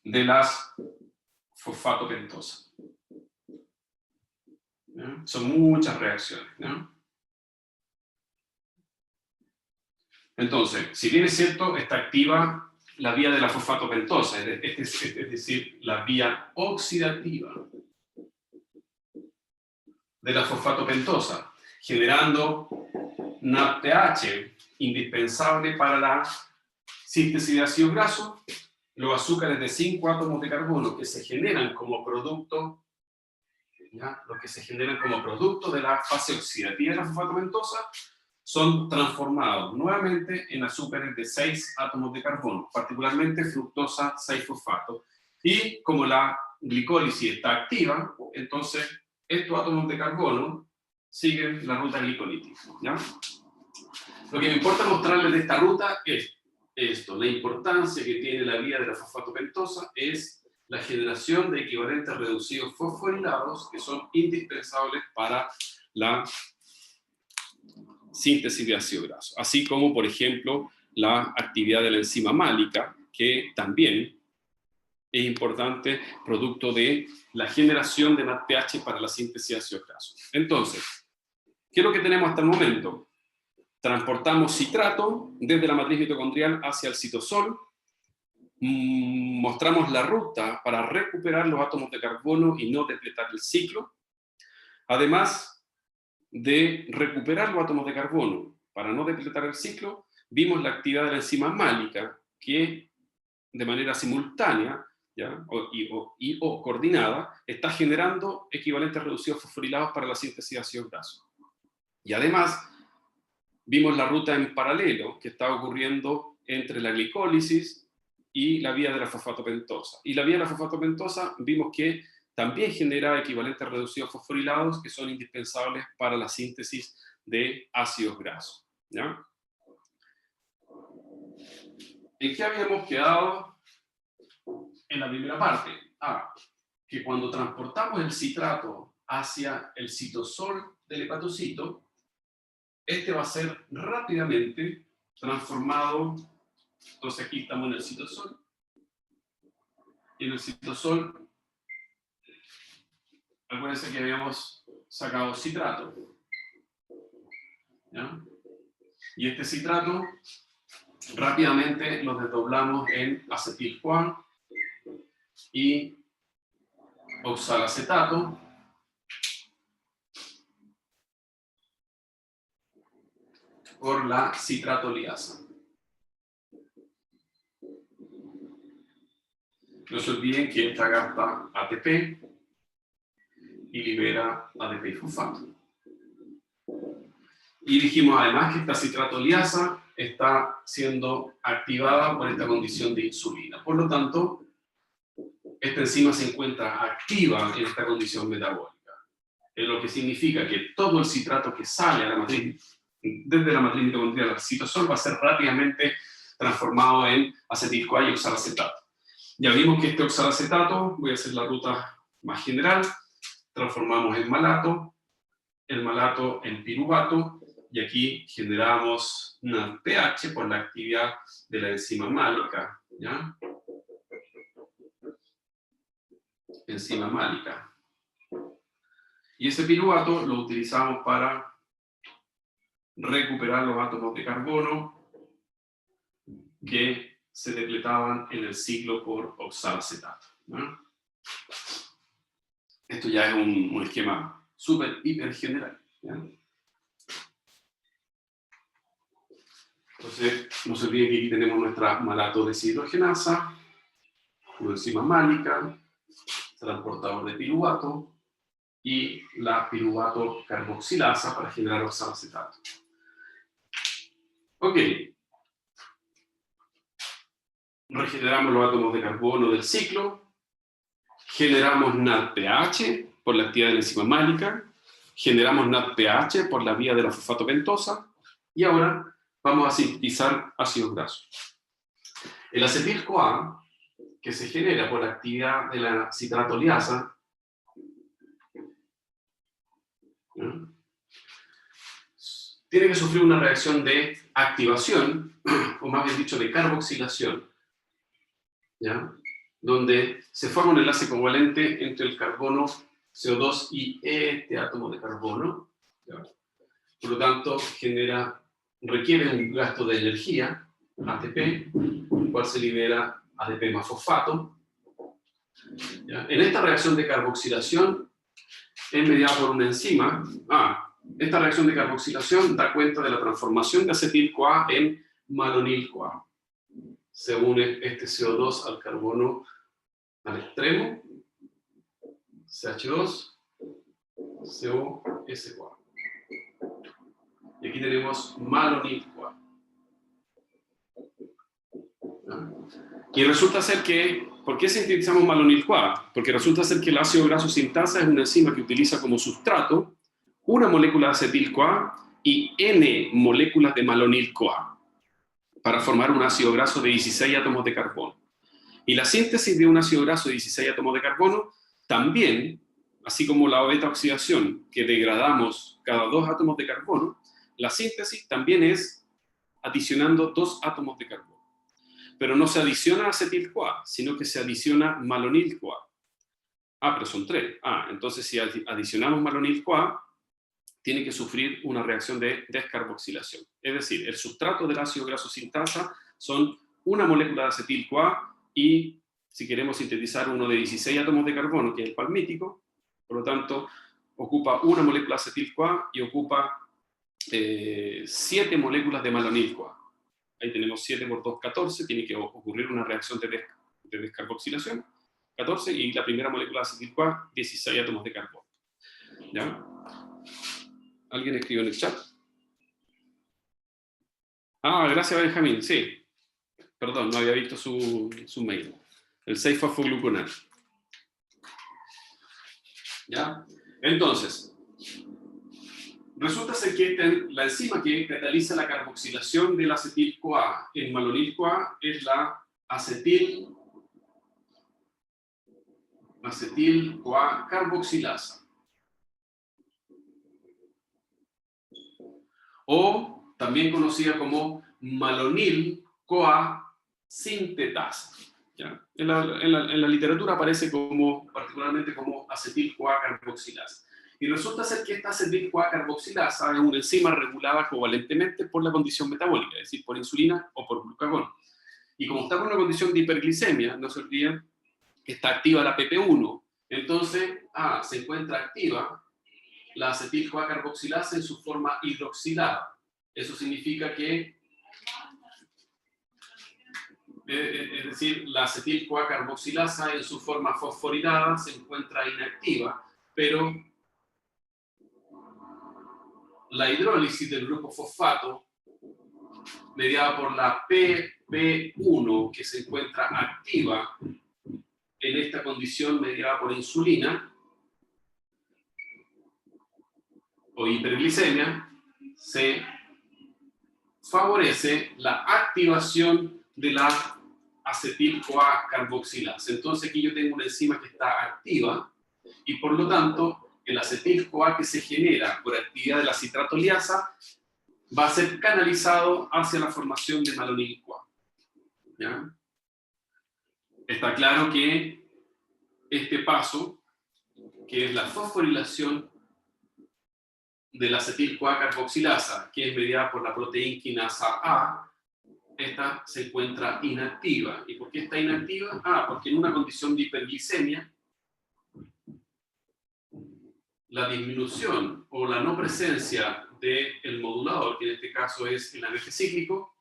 de las fosfatopentosas. ¿Ya? Son muchas reacciones, ¿no? Entonces, si bien es cierto, está activa la vía de la fosfatopentosa, es decir, la vía oxidativa de la fosfatopentosa, generando NADPH, indispensable para la síntesis de ácido graso, los azúcares de 5 átomos de carbono que se generan como producto, ¿ya? Los que se generan como producto de la fase oxidativa de la fosfatopentosa, son transformados nuevamente en azúcares de 6 átomos de carbono, particularmente fructosa 6-fosfato. Y como la glicólisis está activa, entonces estos átomos de carbono siguen la ruta glicolítica, ¿ya? Lo que me importa mostrarles de esta ruta es esto: la importancia que tiene la vía de la fosfatopentosa es la generación de equivalentes reducidos fosforilados que son indispensables para la síntesis de ácido graso, así como, por ejemplo, la actividad de la enzima málica, que también es importante producto de la generación de NADPH para la síntesis de ácidos grasos. Entonces, ¿qué es lo que tenemos hasta el momento? Transportamos citrato desde la matriz mitocondrial hacia el citosol, mostramos la ruta para recuperar los átomos de carbono y no depletar el ciclo. Además de recuperar los átomos de carbono para no depletar el ciclo, vimos la actividad de la enzima málica que de manera simultánea, ¿ya? o coordinada, está generando equivalentes reducidos fosforilados para la síntesis de ácidos grasos. Y además vimos la ruta en paralelo que está ocurriendo entre la glicólisis y la vía de la fosfatopentosa. Y la vía de la fosfatopentosa vimos que también genera equivalentes reducidos fosforilados que son indispensables para la síntesis de ácidos grasos, ¿ya? ¿En qué habíamos quedado en la primera parte? Que cuando transportamos el citrato hacia el citosol del hepatocito, este va a ser rápidamente transformado. Entonces aquí estamos en el citosol. Y en el citosol, acuérdense que habíamos sacado citrato, ¿ya? Y este citrato rápidamente lo desdoblamos en acetil-CoA y oxalacetato, por la citratoliasa. No se olviden que esta gasta ATP y libera ADP y fosfato. Y dijimos además que esta citratoliasa está siendo activada por esta condición de insulina. Por lo tanto, esta enzima se encuentra activa en esta condición metabólica, lo que significa que todo el citrato que sale a la matriz, desde la matriz mitocondrial al citosol, va a ser rápidamente transformado en acetil-CoA y oxalacetato. Ya vimos que este oxalacetato, voy a hacer la ruta más general, transformamos en malato, el malato en piruvato, y aquí generamos NADPH por la actividad de la enzima málica, ¿ya? Enzima málica. Y ese piruvato lo utilizamos para recuperar los átomos de carbono que se depletaban en el ciclo por oxalacetato, ¿no? Esto ya es un esquema súper, hiper general, ¿ya? Entonces, no se olviden que aquí tenemos nuestra malato deshidrogenasa, coenzima málica, transportador de piruvato y la piruvato carboxilasa para generar oxalacetato. Ok. Regeneramos los átomos de carbono del ciclo, generamos NADPH por la actividad de la enzima málica, generamos NADPH por la vía de la fosfato pentosa, y ahora vamos a sintetizar ácidos grasos. El acetil-CoA, que se genera por la actividad de la citratoliasa, ¿no?, tiene que sufrir una reacción de activación, o más bien dicho, de carboxilación, ¿ya?, donde se forma un enlace covalente entre el carbono CO2 y este átomo de carbono, ¿ya? Por lo tanto, requiere un gasto de energía, ATP, el cual se libera ADP más fosfato, ¿ya? En esta reacción de carboxilación es mediada por una enzima. Esta reacción de carboxilación da cuenta de la transformación de acetil-CoA en malonil-CoA. Se une este CO2 al carbono al extremo, CH2, CO, S-CoA. Y aquí tenemos malonil-CoA. Y resulta ser que, ¿por qué sintetizamos malonil-CoA? Porque resulta ser que el ácido graso sintasa es una enzima que utiliza como sustrato una molécula de acetil-CoA y N moléculas de malonil-CoA para formar un ácido graso de 16 átomos de carbono. Y la síntesis de un ácido graso de 16 átomos de carbono también, así como la beta-oxidación, que degradamos cada 2 átomos de carbono, la síntesis también es adicionando 2 átomos de carbono. Pero no se adiciona acetil-CoA, sino que se adiciona malonil-CoA. Pero son 3. Entonces si adicionamos malonil-CoA, tiene que sufrir una reacción de descarboxilación. Es decir, el sustrato del ácido graso sintasa son una molécula de acetil-CoA y, si queremos sintetizar uno de 16 átomos de carbono, que es el palmítico, por lo tanto, ocupa una molécula de acetil-CoA y ocupa 7 moléculas de malonil-CoA. Ahí tenemos 7 por 2, 14, tiene que ocurrir una reacción de descarboxilación, 14, y la primera molécula de acetil-CoA, 16 átomos de carbono. ¿Ya? ¿Alguien escribió en el chat? Gracias Benjamín, sí. Perdón, no había visto su mail. El 6-fosfogluconal. ¿Ya? Entonces, resulta ser que la enzima que cataliza la carboxilación del acetil-CoA en malonil-CoA es la acetil-CoA carboxilasa. O también conocida como malonil-CoA sintetasa. ¿Ya? En la literatura aparece particularmente como acetil-CoA carboxilasa. Y resulta ser que esta acetil-CoA carboxilasa es una enzima regulada covalentemente por la condición metabólica, es decir, por insulina o por glucagón. Y como está con una condición de hiperglicemia, no se olviden que está activa la PP1. Entonces, se encuentra activa la acetil-CoA carboxilasa en su forma hidroxilada. Eso significa que, es decir, la acetil-CoA carboxilasa en su forma fosforilada se encuentra inactiva, pero la hidrólisis del grupo fosfato, mediada por la PP1, que se encuentra activa en esta condición mediada por insulina o hiperglicemia, se favorece la activación de la acetil-CoA carboxilasa. Entonces aquí yo tengo una enzima que está activa y por lo tanto el acetil-CoA que se genera por actividad de la citratoliasa va a ser canalizado hacia la formación de malonil-CoA. ¿Ya? Está claro que este paso, que es la fosforilación de la acetil-CoA carboxilasa, que es mediada por la proteínquinasa A, esta se encuentra inactiva. ¿Y por qué está inactiva? Porque en una condición de hiperglicemia, la disminución o la no presencia del modulador, que en este caso es el AMP cíclico,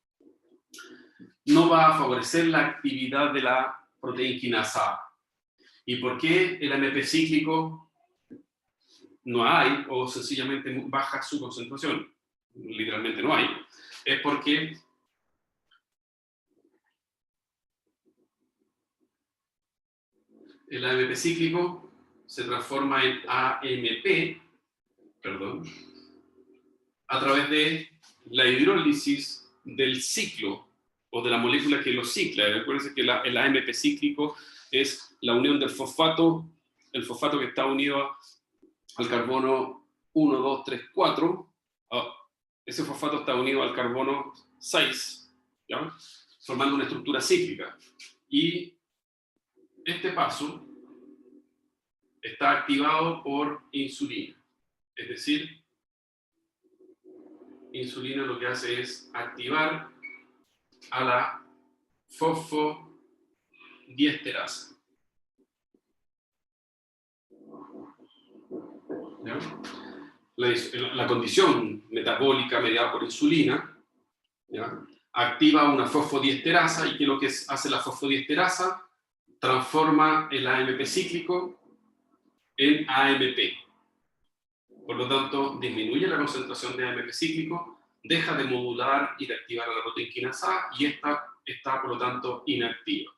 no va a favorecer la actividad de la proteína quinasa A. ¿Y por qué el AMP cíclico no hay o sencillamente baja su concentración? Literalmente no hay. Es porque el AMP cíclico se transforma en AMP, a través de la hidrólisis del ciclo o de la molécula que lo cicla. Recuerden que el AMP cíclico es la unión del fosfato, el fosfato que está unido al carbono 1, 2, 3, 4. Ese fosfato está unido al carbono 6, ¿ya? Formando una estructura cíclica. Y este paso está activado por insulina. Es decir, insulina lo que hace es activar a la fosfodiesterasa. ¿Ya? La condición metabólica mediada por insulina, ¿ya?, activa una fosfodiesterasa, y ¿qué es lo que hace la fosfodiesterasa? Transforma el AMP cíclico en AMP. Por lo tanto, disminuye la concentración de AMP cíclico, deja de modular y de activar a la proteína quinasa A, y esta está, por lo tanto, inactiva.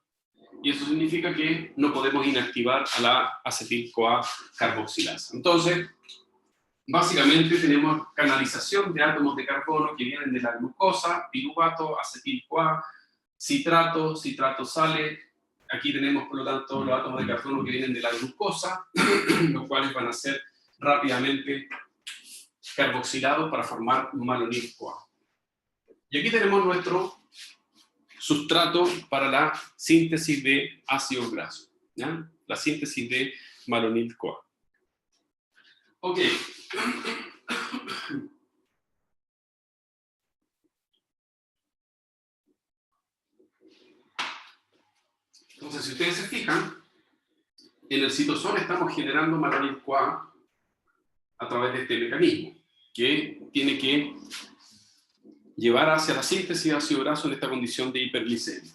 Y eso significa que no podemos inactivar a la acetil-CoA carboxilasa. Entonces, básicamente tenemos canalización de átomos de carbono que vienen de la glucosa, piruvato, acetil-CoA, citrato, citrato-sale. Aquí tenemos, por lo tanto, los átomos de carbono que vienen de la glucosa, los cuales van a ser rápidamente carboxilados para formar malonil-CoA. Y aquí tenemos nuestro sustrato para la síntesis de ácidos grasos, ¿ya? La síntesis de malonil-CoA. Ok. Entonces, si ustedes se fijan, en el citosol estamos generando malonil-CoA a través de este mecanismo, que tiene que llevar hacia la síntesis de ácido graso en esta condición de hiperglicemia.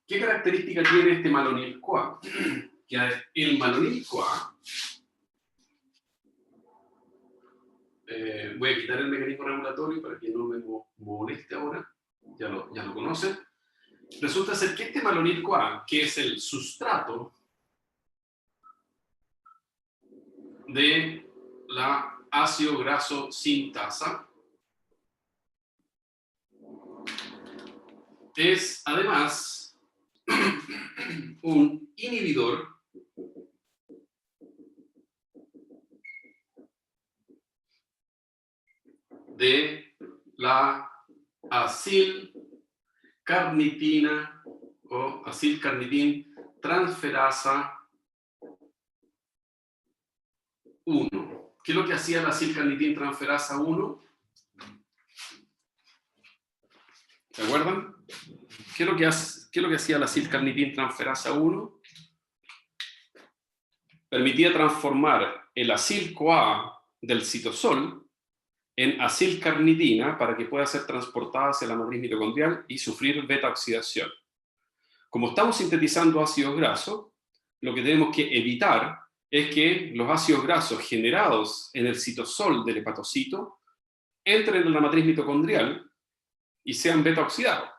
¿Qué característica tiene este malonil-CoA? Que el malonil-CoA, voy a quitar el mecanismo regulatorio para que no me moleste ahora, ya lo conocen. Resulta ser que este malonil-CoA, que es el sustrato de la ácido graso sintasa, es además un inhibidor de la acilcarnitina o acilcarnitin transferasa 1. ¿Qué es lo que hacía la acilcarnitin transferasa 1? ¿Se acuerdan? ¿Qué es lo que hacía la acilcarnitin transferasa 1? Permitía transformar el acil-CoA del citosol en acilcarnitina para que pueda ser transportada hacia la matriz mitocondrial y sufrir beta-oxidación. Como estamos sintetizando ácidos grasos, lo que tenemos que evitar es que los ácidos grasos generados en el citosol del hepatocito entren en la matriz mitocondrial y sean beta-oxidados.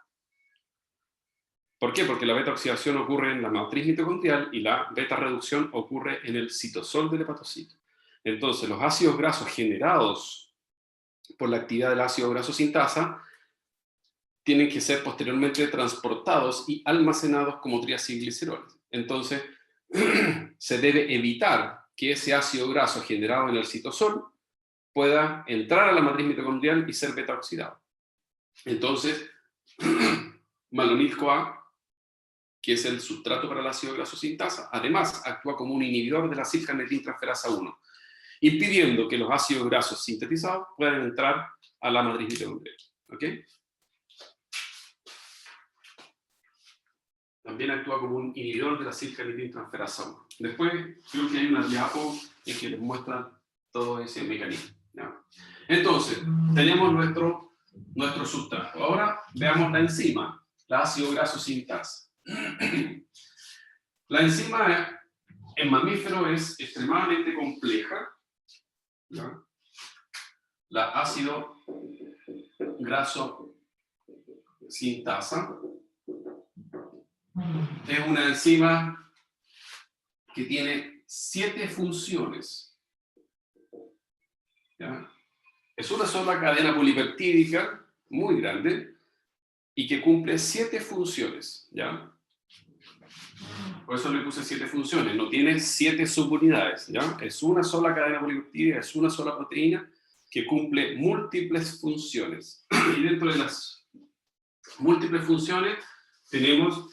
¿Por qué? Porque la beta-oxidación ocurre en la matriz mitocondrial y la beta-reducción ocurre en el citosol del hepatocito. Entonces, los ácidos grasos generados por la actividad del ácido graso sintasa tienen que ser posteriormente transportados y almacenados como triacilgliceroles. Entonces, se debe evitar que ese ácido graso generado en el citosol pueda entrar a la matriz mitocondrial y ser beta-oxidado. Entonces, malonil-CoA, que es el sustrato para el ácido graso sintasa, además actúa como un inhibidor de la acilcarnitin transferasa 1, impidiendo que los ácidos grasos sintetizados puedan entrar a la matriz mitocondrial. ¿Ok? También actúa como un inhibidor de la acetilcarnitina transferasa 1. Después, creo que hay una diapo en que les muestra todo ese mecanismo, ¿ya? Entonces, tenemos nuestro sustrato. Ahora veamos la enzima, la ácido graso sintasa. La enzima en mamífero es extremadamente compleja, ¿ya? La ácido graso sintasa es una enzima que tiene 7 funciones, ¿ya? Es una sola cadena polipeptídica muy grande y que cumple 7 funciones, ¿ya? Por eso le puse 7 funciones, no tiene 7 subunidades, ¿ya? Es una sola cadena polipeptídica, es una sola proteína que cumple múltiples funciones. Y dentro de las múltiples funciones tenemos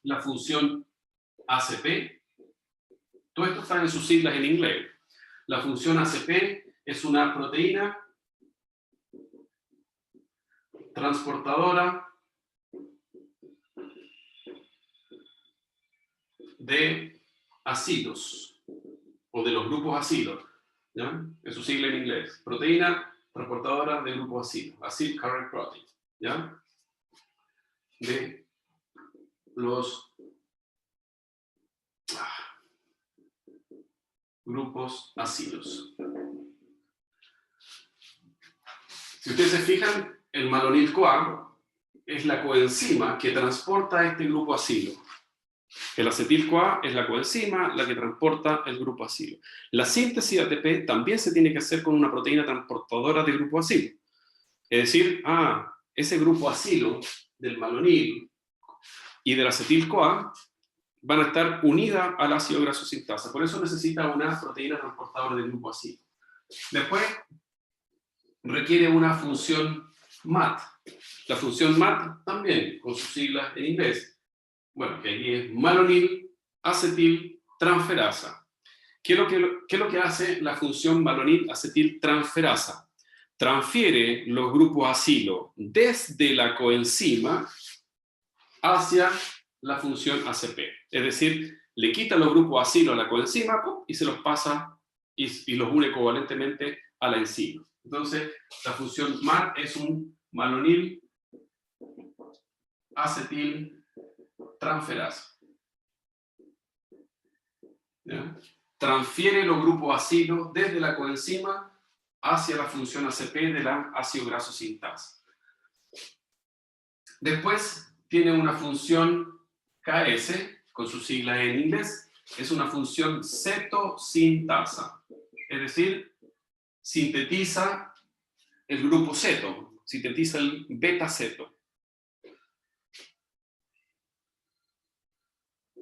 la función ACP. Todo esto está en sus siglas en inglés. La función ACP es una proteína transportadora de ácidos, o de los grupos ácidos, ¿ya? Es su sigla en inglés. Proteína transportadora de grupos ácidos, acid carrier protein, ¿ya? De los grupos ácidos. Si ustedes se fijan, el malonil-CoA es la coenzima que transporta este grupo ácido. El acetil-CoA es la coenzima la que transporta el grupo ácido. La síntesis de ATP también se tiene que hacer con una proteína transportadora de grupo ácido. Es decir, ese grupo ácido del malonil y del acetil-CoA van a estar unidas al ácido graso sintasa. Por eso necesita una proteína transportadora del grupo ácido. Después requiere una función MAT. La función MAT también, con sus siglas en inglés. Bueno, que aquí es malonil, acetil, transferasa. ¿Qué es lo que hace la función malonil, acetil, transferasa? Transfiere los grupos acilo desde la coenzima hacia la función ACP. Es decir, le quita los grupos acilo a la coenzima y se los pasa y los une covalentemente a la enzima. Entonces, la función MAT es un malonil, acetil, transferasa. ¿Ya? Transfiere los grupos acilo desde la coenzima hacia la función ACP de la ácido graso sintasa. Después tiene una función KS, con sus siglas en inglés, es una función cetosintasa, es decir, sintetiza el grupo ceto, sintetiza el beta-ceto.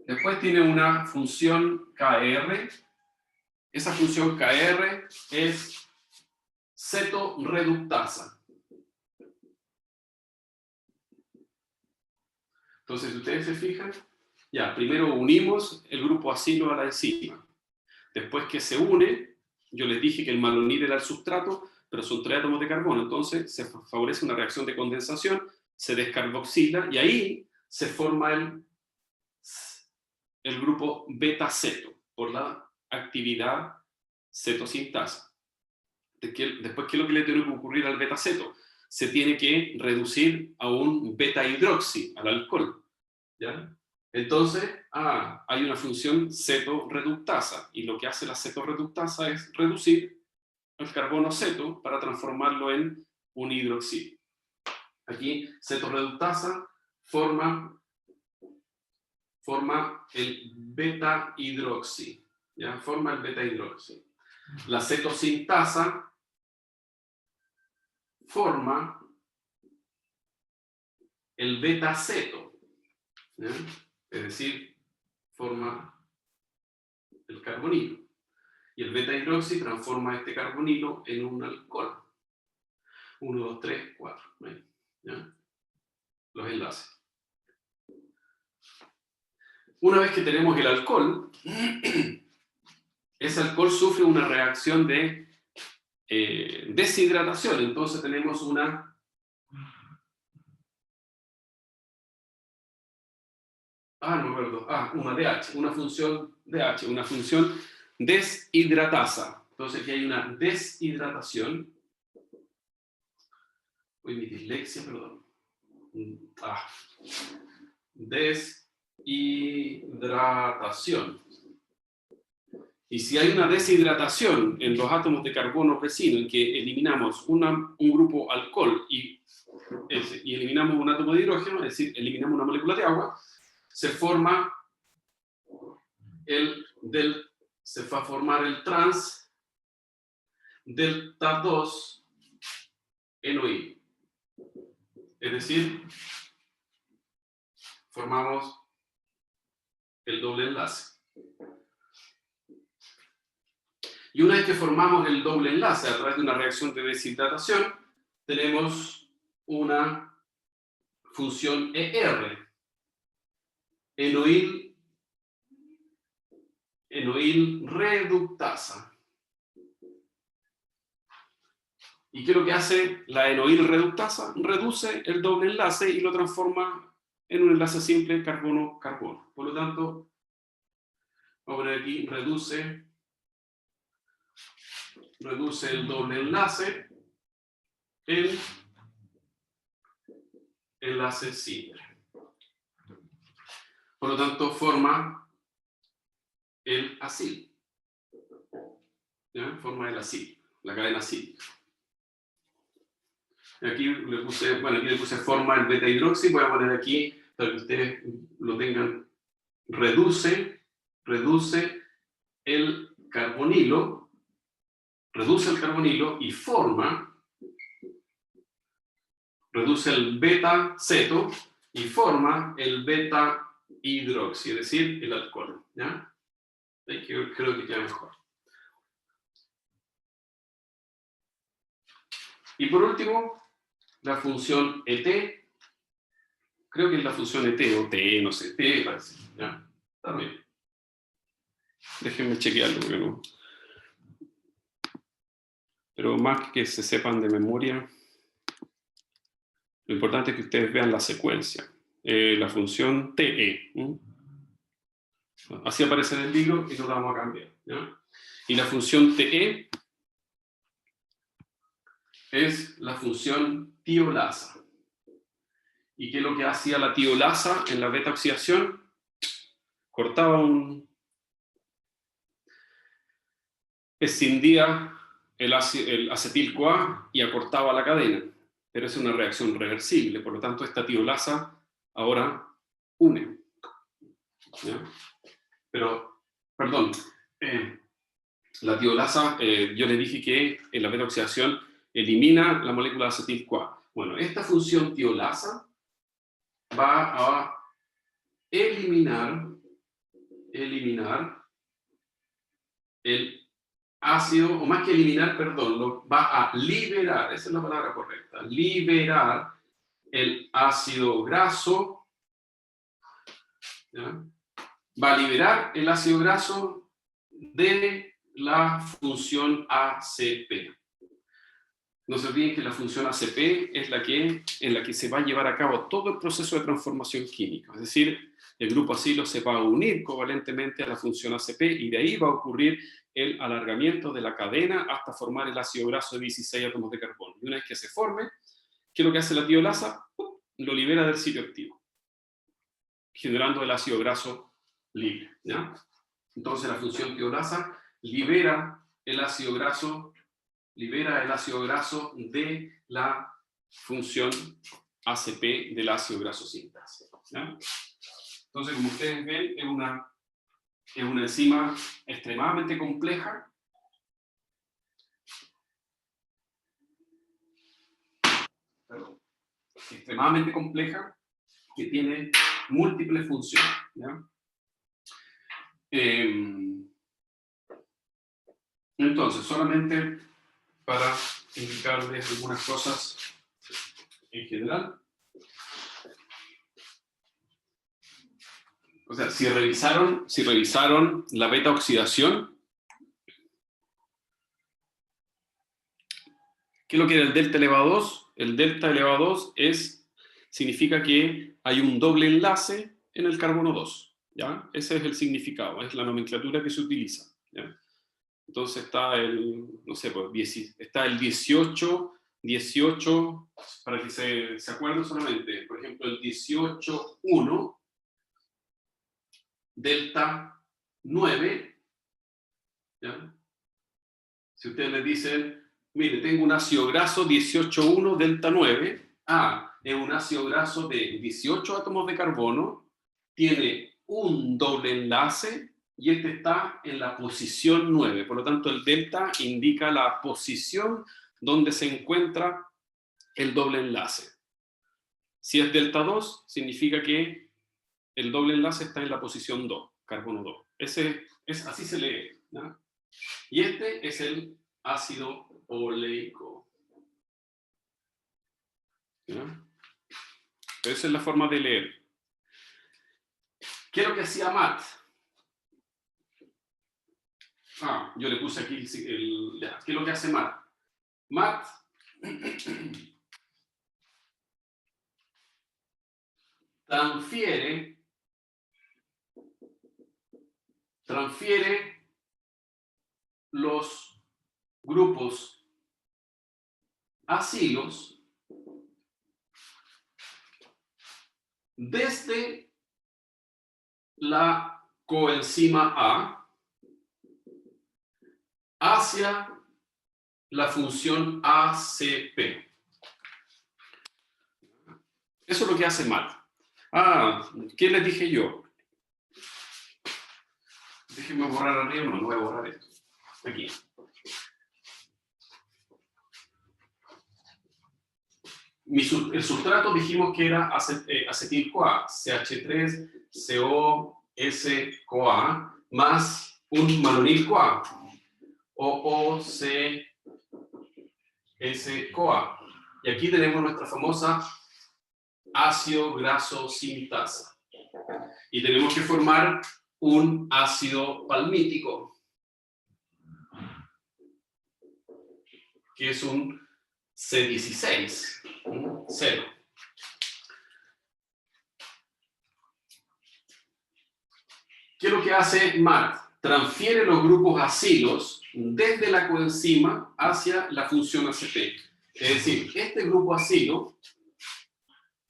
Después tiene una función KR, esa función KR es cetorreductasa. Entonces, si ustedes se fijan, ya, primero unimos el grupo acilo a la enzima. Después que se une, yo les dije que el malonil era el sustrato, pero son 3 átomos de carbono, entonces se favorece una reacción de condensación, se descarboxila y ahí se forma el grupo beta-ceto por la actividad cetosintasa. Después, ¿qué es lo que le tiene que ocurrir al beta-ceto? Se tiene que reducir a un beta-hidroxi, al alcohol, ¿ya? Entonces, hay una función cetorreductasa, y lo que hace la cetorreductasa es reducir el carbono ceto para transformarlo en un hidroxilo. Aquí, cetorreductasa forma el beta-hidroxi, ¿ya? Forma el beta-hidroxi. La cetosintasa forma el beta-ceto, ¿ya? Es decir, forma el carbonilo. Y el beta-hidroxi transforma este carbonilo en un alcohol. 1, 2, 3, 4. ¿Ya? Los enlaces. Una vez que tenemos el alcohol, ese alcohol sufre una reacción de deshidratación. Entonces tenemos una no me acuerdo. Una DH, una función DH, una función deshidratasa. Entonces aquí hay una deshidratación. Uy, mi dislexia, perdón. Deshidratación. Y si hay una deshidratación en los átomos de carbono resino, en que eliminamos un grupo alcohol y eliminamos un átomo de hidrógeno, es decir, eliminamos una molécula de agua, se forma se va a formar el trans delta 2 enoil. Es decir, formamos el doble enlace. Y una vez que formamos el doble enlace a través de una reacción de deshidratación, tenemos una función ER, enoil reductasa. ¿Y qué es lo que hace la enoil reductasa? Reduce el doble enlace y lo transforma en un enlace simple carbono-carbono. Por lo tanto, vamos a poner aquí, reduce el doble enlace en enlace simple. Por lo tanto, forma el acil. ¿Ya? Forma el acil, la cadena acil. Aquí le puse forma el beta hidroxi, voy a poner aquí para que ustedes lo tengan. Reduce el carbonilo y forma, reduce el beta ceto y forma el beta hidroxi, es decir, el alcohol. ¿Ya? Creo que queda mejor. Y por último, la función ET. Creo que es la función ET o TE, no sé, TE parece. ¿Ya? Está bien. Déjenme chequearlo porque no. Pero más que se sepan de memoria, lo importante es que ustedes vean la secuencia. La función TE. Así aparece en el libro y no la vamos a cambiar. ¿Ya? Y la función TE es la función tiolasa. ¿Y qué es lo que hacía la tiolasa en la beta oxidación? Cortaba escindía el acetil-CoA y acortaba la cadena. Pero es una reacción reversible, por lo tanto esta tiolasa ahora une. ¿Ya? Pero, perdón, la tiolasa, yo le dije que en la beta oxidación elimina la molécula de acetil-CoA. Bueno, esta función tiolasa va a eliminar el ácido, o más que eliminar, perdón, lo va a liberar, esa es la palabra correcta, liberar el ácido graso, ¿ya? Va a liberar el ácido graso de la función ACP. No se olviden que la función ACP es en la que se va a llevar a cabo todo el proceso de transformación química. Es decir, el grupo acilo se va a unir covalentemente a la función ACP y de ahí va a ocurrir el alargamiento de la cadena hasta formar el ácido graso de 16 átomos de carbono. Y una vez que se forme, ¿qué es lo que hace la tiolasa? Lo libera del sitio activo, generando el ácido graso libre. ¿Ya? Entonces la función tiolasa libera el ácido graso de la función ACP del ácido graso sintase. ¿Ya? Entonces, como ustedes ven, es una enzima extremadamente compleja. Extremadamente compleja, que tiene múltiples funciones. ¿Ya? Entonces, solamente para indicarles algunas cosas en general. O sea, si revisaron la beta oxidación, ¿qué es lo que era el delta elevado a 2? El delta elevado a 2 significa que hay un doble enlace en el carbono 2, ¿ya? Ese es el significado, es la nomenclatura que se utiliza, ¿ya? Entonces está el, no sé, pues, está el 18, para que se acuerden solamente, por ejemplo, el 18,1, delta 9, ¿ya? Si ustedes les dicen, mire, tengo un ácido graso 18,1 delta 9, es un ácido graso de 18 átomos de carbono, tiene un doble enlace y este está en la posición 9. Por lo tanto, el delta indica la posición donde se encuentra el doble enlace. Si es delta 2, significa que el doble enlace está en la posición 2, carbono 2. Así se lee, ¿no? Y este es el ácido oleico, ¿no? Esa es la forma de leer. ¿Qué es lo que hacía Matt? Yo le puse aquí ¿qué es lo que hace Matt? Matt transfiere los grupos acilos desde la coenzima A hacia la función ACP. Eso es lo que hace Matt. ¿Qué les dije yo? Déjenme borrar arriba, no voy a borrar esto. Aquí. El sustrato dijimos que era acetil-CoA, CH3COS-CoA, más un malonil-CoA, OOCS-CoA. Y aquí tenemos nuestra famosa ácido graso sintasa. Y tenemos que formar un ácido palmítico, que es un C16, 0. ¿Qué es lo que hace Matt? Transfiere los grupos acilos desde la coenzima hacia la función ACP. Es decir, este grupo acilo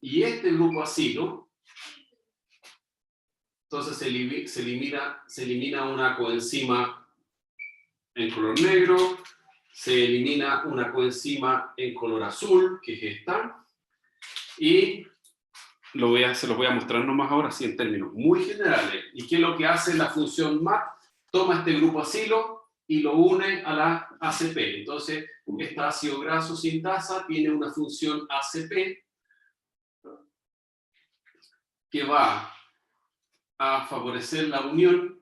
y este grupo acilo, entonces se elimina una coenzima en color negro, se elimina una coenzima en color azul, que es esta, y se los voy a mostrar nomás ahora, así en términos muy generales. ¿Y qué es lo que hace la función MAT? Toma este grupo acilo y lo une a la ACP. Entonces, este ácido graso sintasa tiene una función ACP que va a favorecer la unión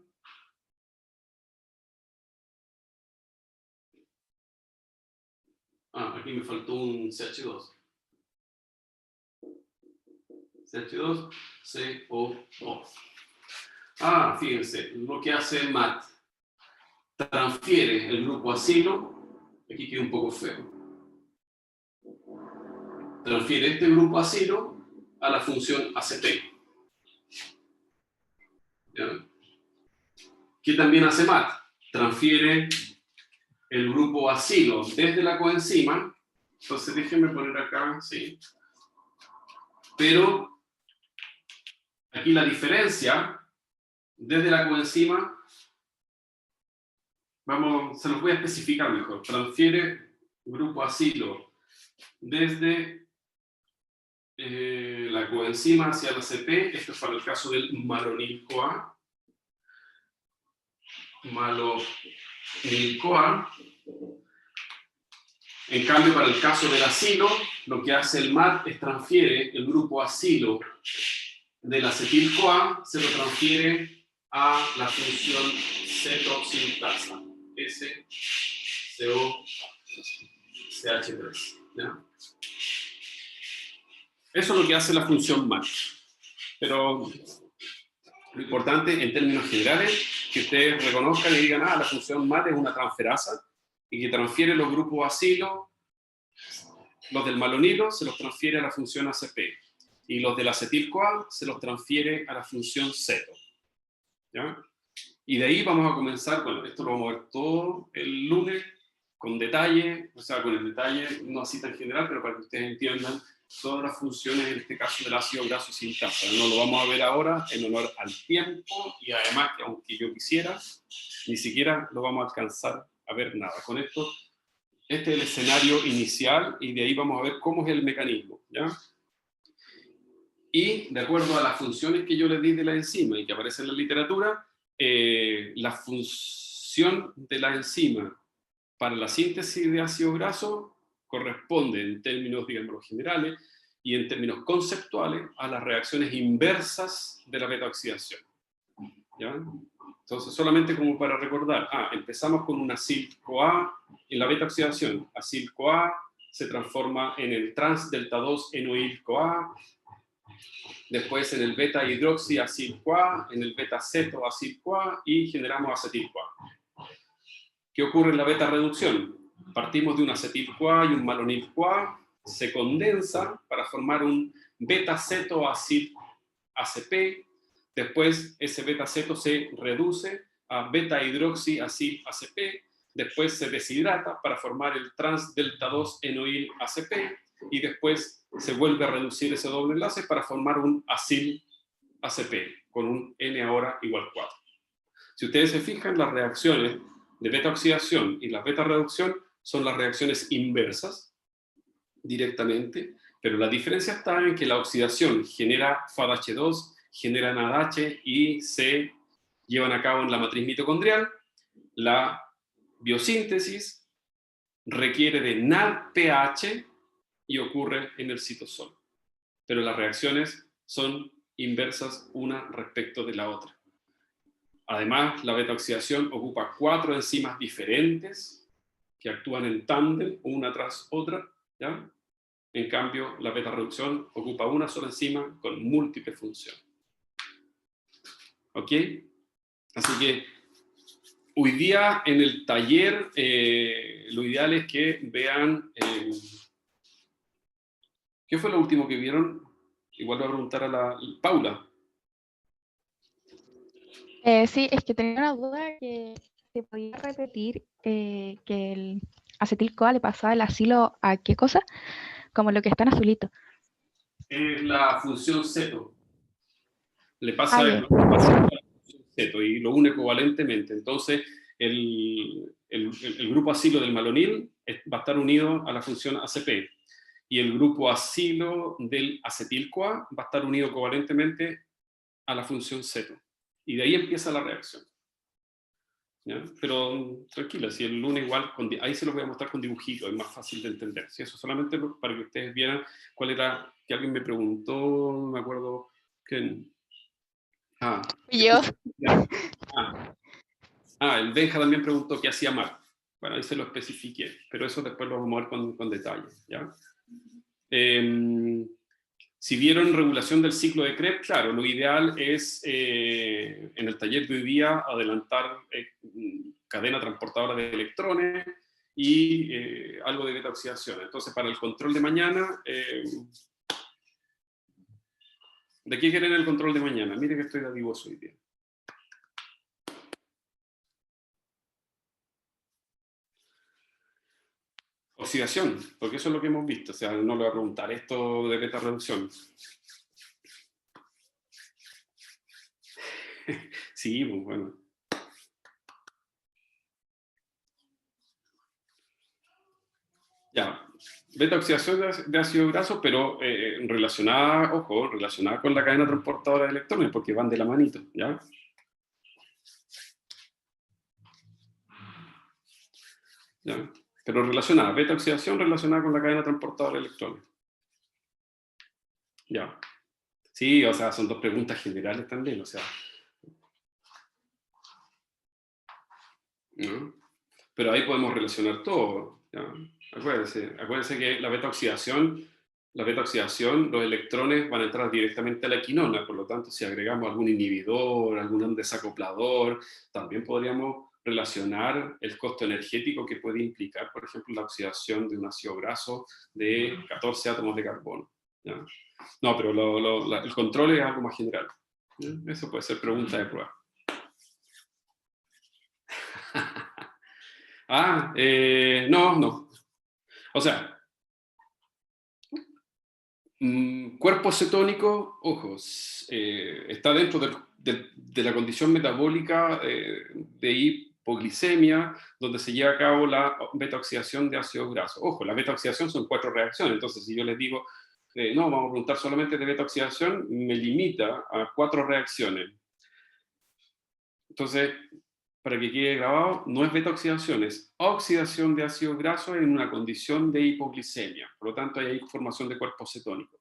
aquí me faltó un CH2. CH2, COO. Fíjense, lo que hace MAT. Transfiere el grupo acilo, aquí queda un poco feo. Transfiere este grupo acilo a la función ACP. ¿Ya? ¿Qué también hace MAT? Transfiere el grupo acilo desde la coenzima. Entonces déjenme poner acá, sí. Pero aquí la diferencia desde la coenzima, se los voy a especificar mejor. Transfiere grupo acilo desde la coenzima hacia la ACP. Esto es para el caso del malonil-CoA. Malonil-CoA. En cambio, para el caso del acilo, lo que hace el MAT es transfiere el grupo acilo del acetil-CoA, se lo transfiere a la función cetoxintasa, SCOCH3. ¿Ya? Eso es lo que hace la función MAT. Pero lo importante en términos generales, que ustedes reconozcan y digan, la función MAT es una transferasa y que transfiere los grupos acilo, los del malonilo, se los transfiere a la función ACP. y los del acetil-CoA se los transfiere a la función ceto. ¿Ya? Y de ahí vamos a comenzar, bueno, esto lo vamos a ver todo el lunes, con detalle, o sea, con el detalle, no así tan general, pero para que ustedes entiendan todas las funciones, en este caso del ácido graso sintasa. No lo vamos a ver ahora en honor al tiempo, y además que aunque yo quisiera, ni siquiera lo vamos a alcanzar a ver nada. Con esto, este es el escenario inicial, y de ahí vamos a ver cómo es el mecanismo, ¿ya? Y de acuerdo a las funciones que yo les di de la enzima y que aparece en la literatura, la función de la enzima para la síntesis de ácido graso corresponde en términos, digamos, generales y en términos conceptuales a las reacciones inversas de la beta-oxidación. ¿Ya? Entonces, solamente como para recordar, empezamos con un acil-CoA en la beta-oxidación. Acil-CoA se transforma en el trans-delta-2-enoil-CoA, después en el beta-hidroxi-acil-CoA, en el beta-ceto-acil-CoA y generamos acetil-CoA. ¿Qué ocurre en la beta-reducción? Partimos de un acetil-CoA y un malonil-CoA, se condensa para formar un beta-ceto-acil-ACP, después ese beta-ceto se reduce a beta-hidroxi-acil-ACP, después se deshidrata para formar el trans-delta-2-enoil-ACP, y después se vuelve a reducir ese doble enlace para formar un acil-ACP, con un N ahora igual 4. Si ustedes se fijan, las reacciones de beta-oxidación y la beta-reducción son las reacciones inversas, directamente, pero la diferencia está en que la oxidación genera FADH2, genera NADH y se llevan a cabo en la matriz mitocondrial. La biosíntesis requiere de NADPH y ocurre en el citosol. Pero las reacciones son inversas una respecto de la otra. Además, la beta-oxidación ocupa 4 enzimas diferentes que actúan en tándem, una tras otra, ¿ya? En cambio, la beta-reducción ocupa una sola enzima con múltiples funciones. ¿Ok? Así que hoy día en el taller lo ideal es que vean... ¿qué fue lo último que vieron? Igual voy a preguntar a la Paula. Sí, es que tenía una duda que se podía repetir, que el acetil-CoA le pasaba el acilo a qué cosa, como lo que está en azulito. Es la función ceto. Le pasa Ya. la función ceto y lo une covalentemente. Entonces, el grupo acilo del malonil va a estar unido a la función ACP. Y el grupo acilo del acetil-CoA va a estar unido covalentemente a la función ceto. Y de ahí empieza la reacción. ¿Ya? Pero tranquila, si el lunes igual, ahí se los voy a mostrar con dibujitos, es más fácil de entender. ¿Sí? Eso solamente para que ustedes vieran cuál era, que alguien me preguntó, no me acuerdo quién. Yo. El Benja también preguntó qué hacía mal. Bueno, ahí se lo especifiqué, pero eso después lo vamos a ver con detalle. ¿Ya? Si vieron regulación del ciclo de Krebs, claro, lo ideal es en el taller de hoy día adelantar cadena transportadora de electrones y algo de beta-oxidación. Entonces, para el control de mañana, ¿de qué quieren el control de mañana? Miren que estoy dadivoso hoy día. Oxidación, porque eso es lo que hemos visto, o sea, no le voy a preguntar esto de beta-reducción. Sí, pues bueno. Ya, beta-oxidación de ácido graso, pero relacionada, ojo, relacionada con la cadena transportadora de electrones, porque van de la manito, ¿ya? ¿Ya? Pero relacionada, beta-oxidación relacionada con la cadena transportadora de electrones. Ya. Sí, o sea, son dos preguntas generales también, o sea. ¿No? Pero ahí podemos relacionar todo, ¿ya? Acuérdense que la beta-oxidación, los electrones van a entrar directamente a la quinona, por lo tanto, si agregamos algún inhibidor, algún desacoplador, también podríamos relacionar el costo energético que puede implicar, por ejemplo, la oxidación de un ácido graso de 14 átomos de carbono. ¿ya? No, pero el control es algo más general. ¿Ya? Eso puede ser pregunta de prueba. No. O sea, cuerpo cetónico, ojos, está dentro de la condición metabólica de hipoglicemia, donde se lleva a cabo la beta-oxidación de ácidos grasos. Ojo, la beta-oxidación son 4 reacciones, entonces si yo les digo, no, vamos a preguntar solamente de beta-oxidación, me limita a 4 reacciones. Entonces, para que quede grabado, no es beta-oxidación, es oxidación de ácidos grasos en una condición de hipoglicemia. Por lo tanto, hay formación de cuerpo cetónico.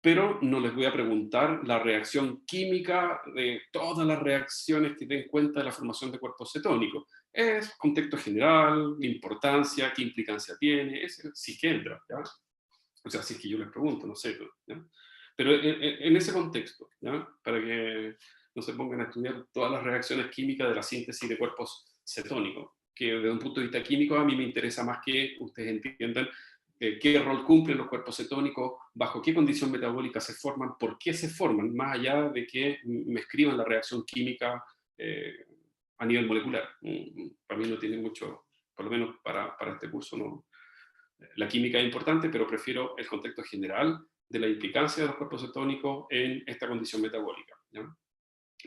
Pero no les voy a preguntar la reacción química de todas las reacciones que den cuenta de la formación de cuerpo cetónico. Es contexto general, importancia, qué implicancia tiene, si que entra, ¿ya? O sea, si es que yo les pregunto, no sé, ¿ya? Pero en ese contexto, ¿ya? Para que no se pongan a estudiar todas las reacciones químicas de la síntesis de cuerpos cetónicos, que desde un punto de vista químico a mí me interesa más que ustedes entiendan qué rol cumplen los cuerpos cetónicos, bajo qué condición metabólica se forman, por qué se forman, más allá de que me escriban la reacción química a nivel molecular. Para mí no tiene mucho, por lo menos para este curso, no. La química es importante, pero prefiero el contexto general de la implicancia de los cuerpos cetónicos en esta condición metabólica, ¿ya?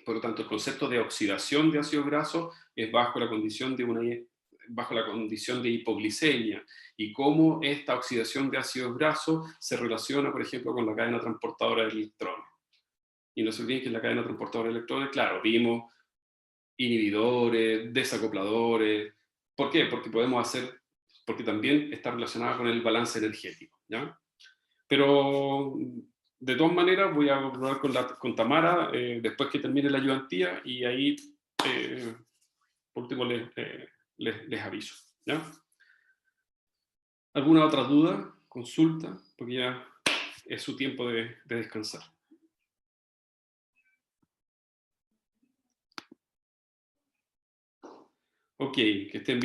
Por lo tanto, el concepto de oxidación de ácidos grasos es bajo la condición de hipoglicemia, y cómo esta oxidación de ácidos grasos se relaciona, por ejemplo, con la cadena transportadora de electrones. Y no se olviden que en la cadena transportadora de electrones, claro, vimos inhibidores, desacopladores. ¿Por qué? Porque también está relacionada con el balance energético, ¿ya? Pero de todas maneras voy a hablar con Tamara después que termine la ayudantía, y ahí por último les aviso, ¿ya? ¿Alguna otra duda? Consulta, porque ya es su tiempo de descansar. Ok, que estén bien.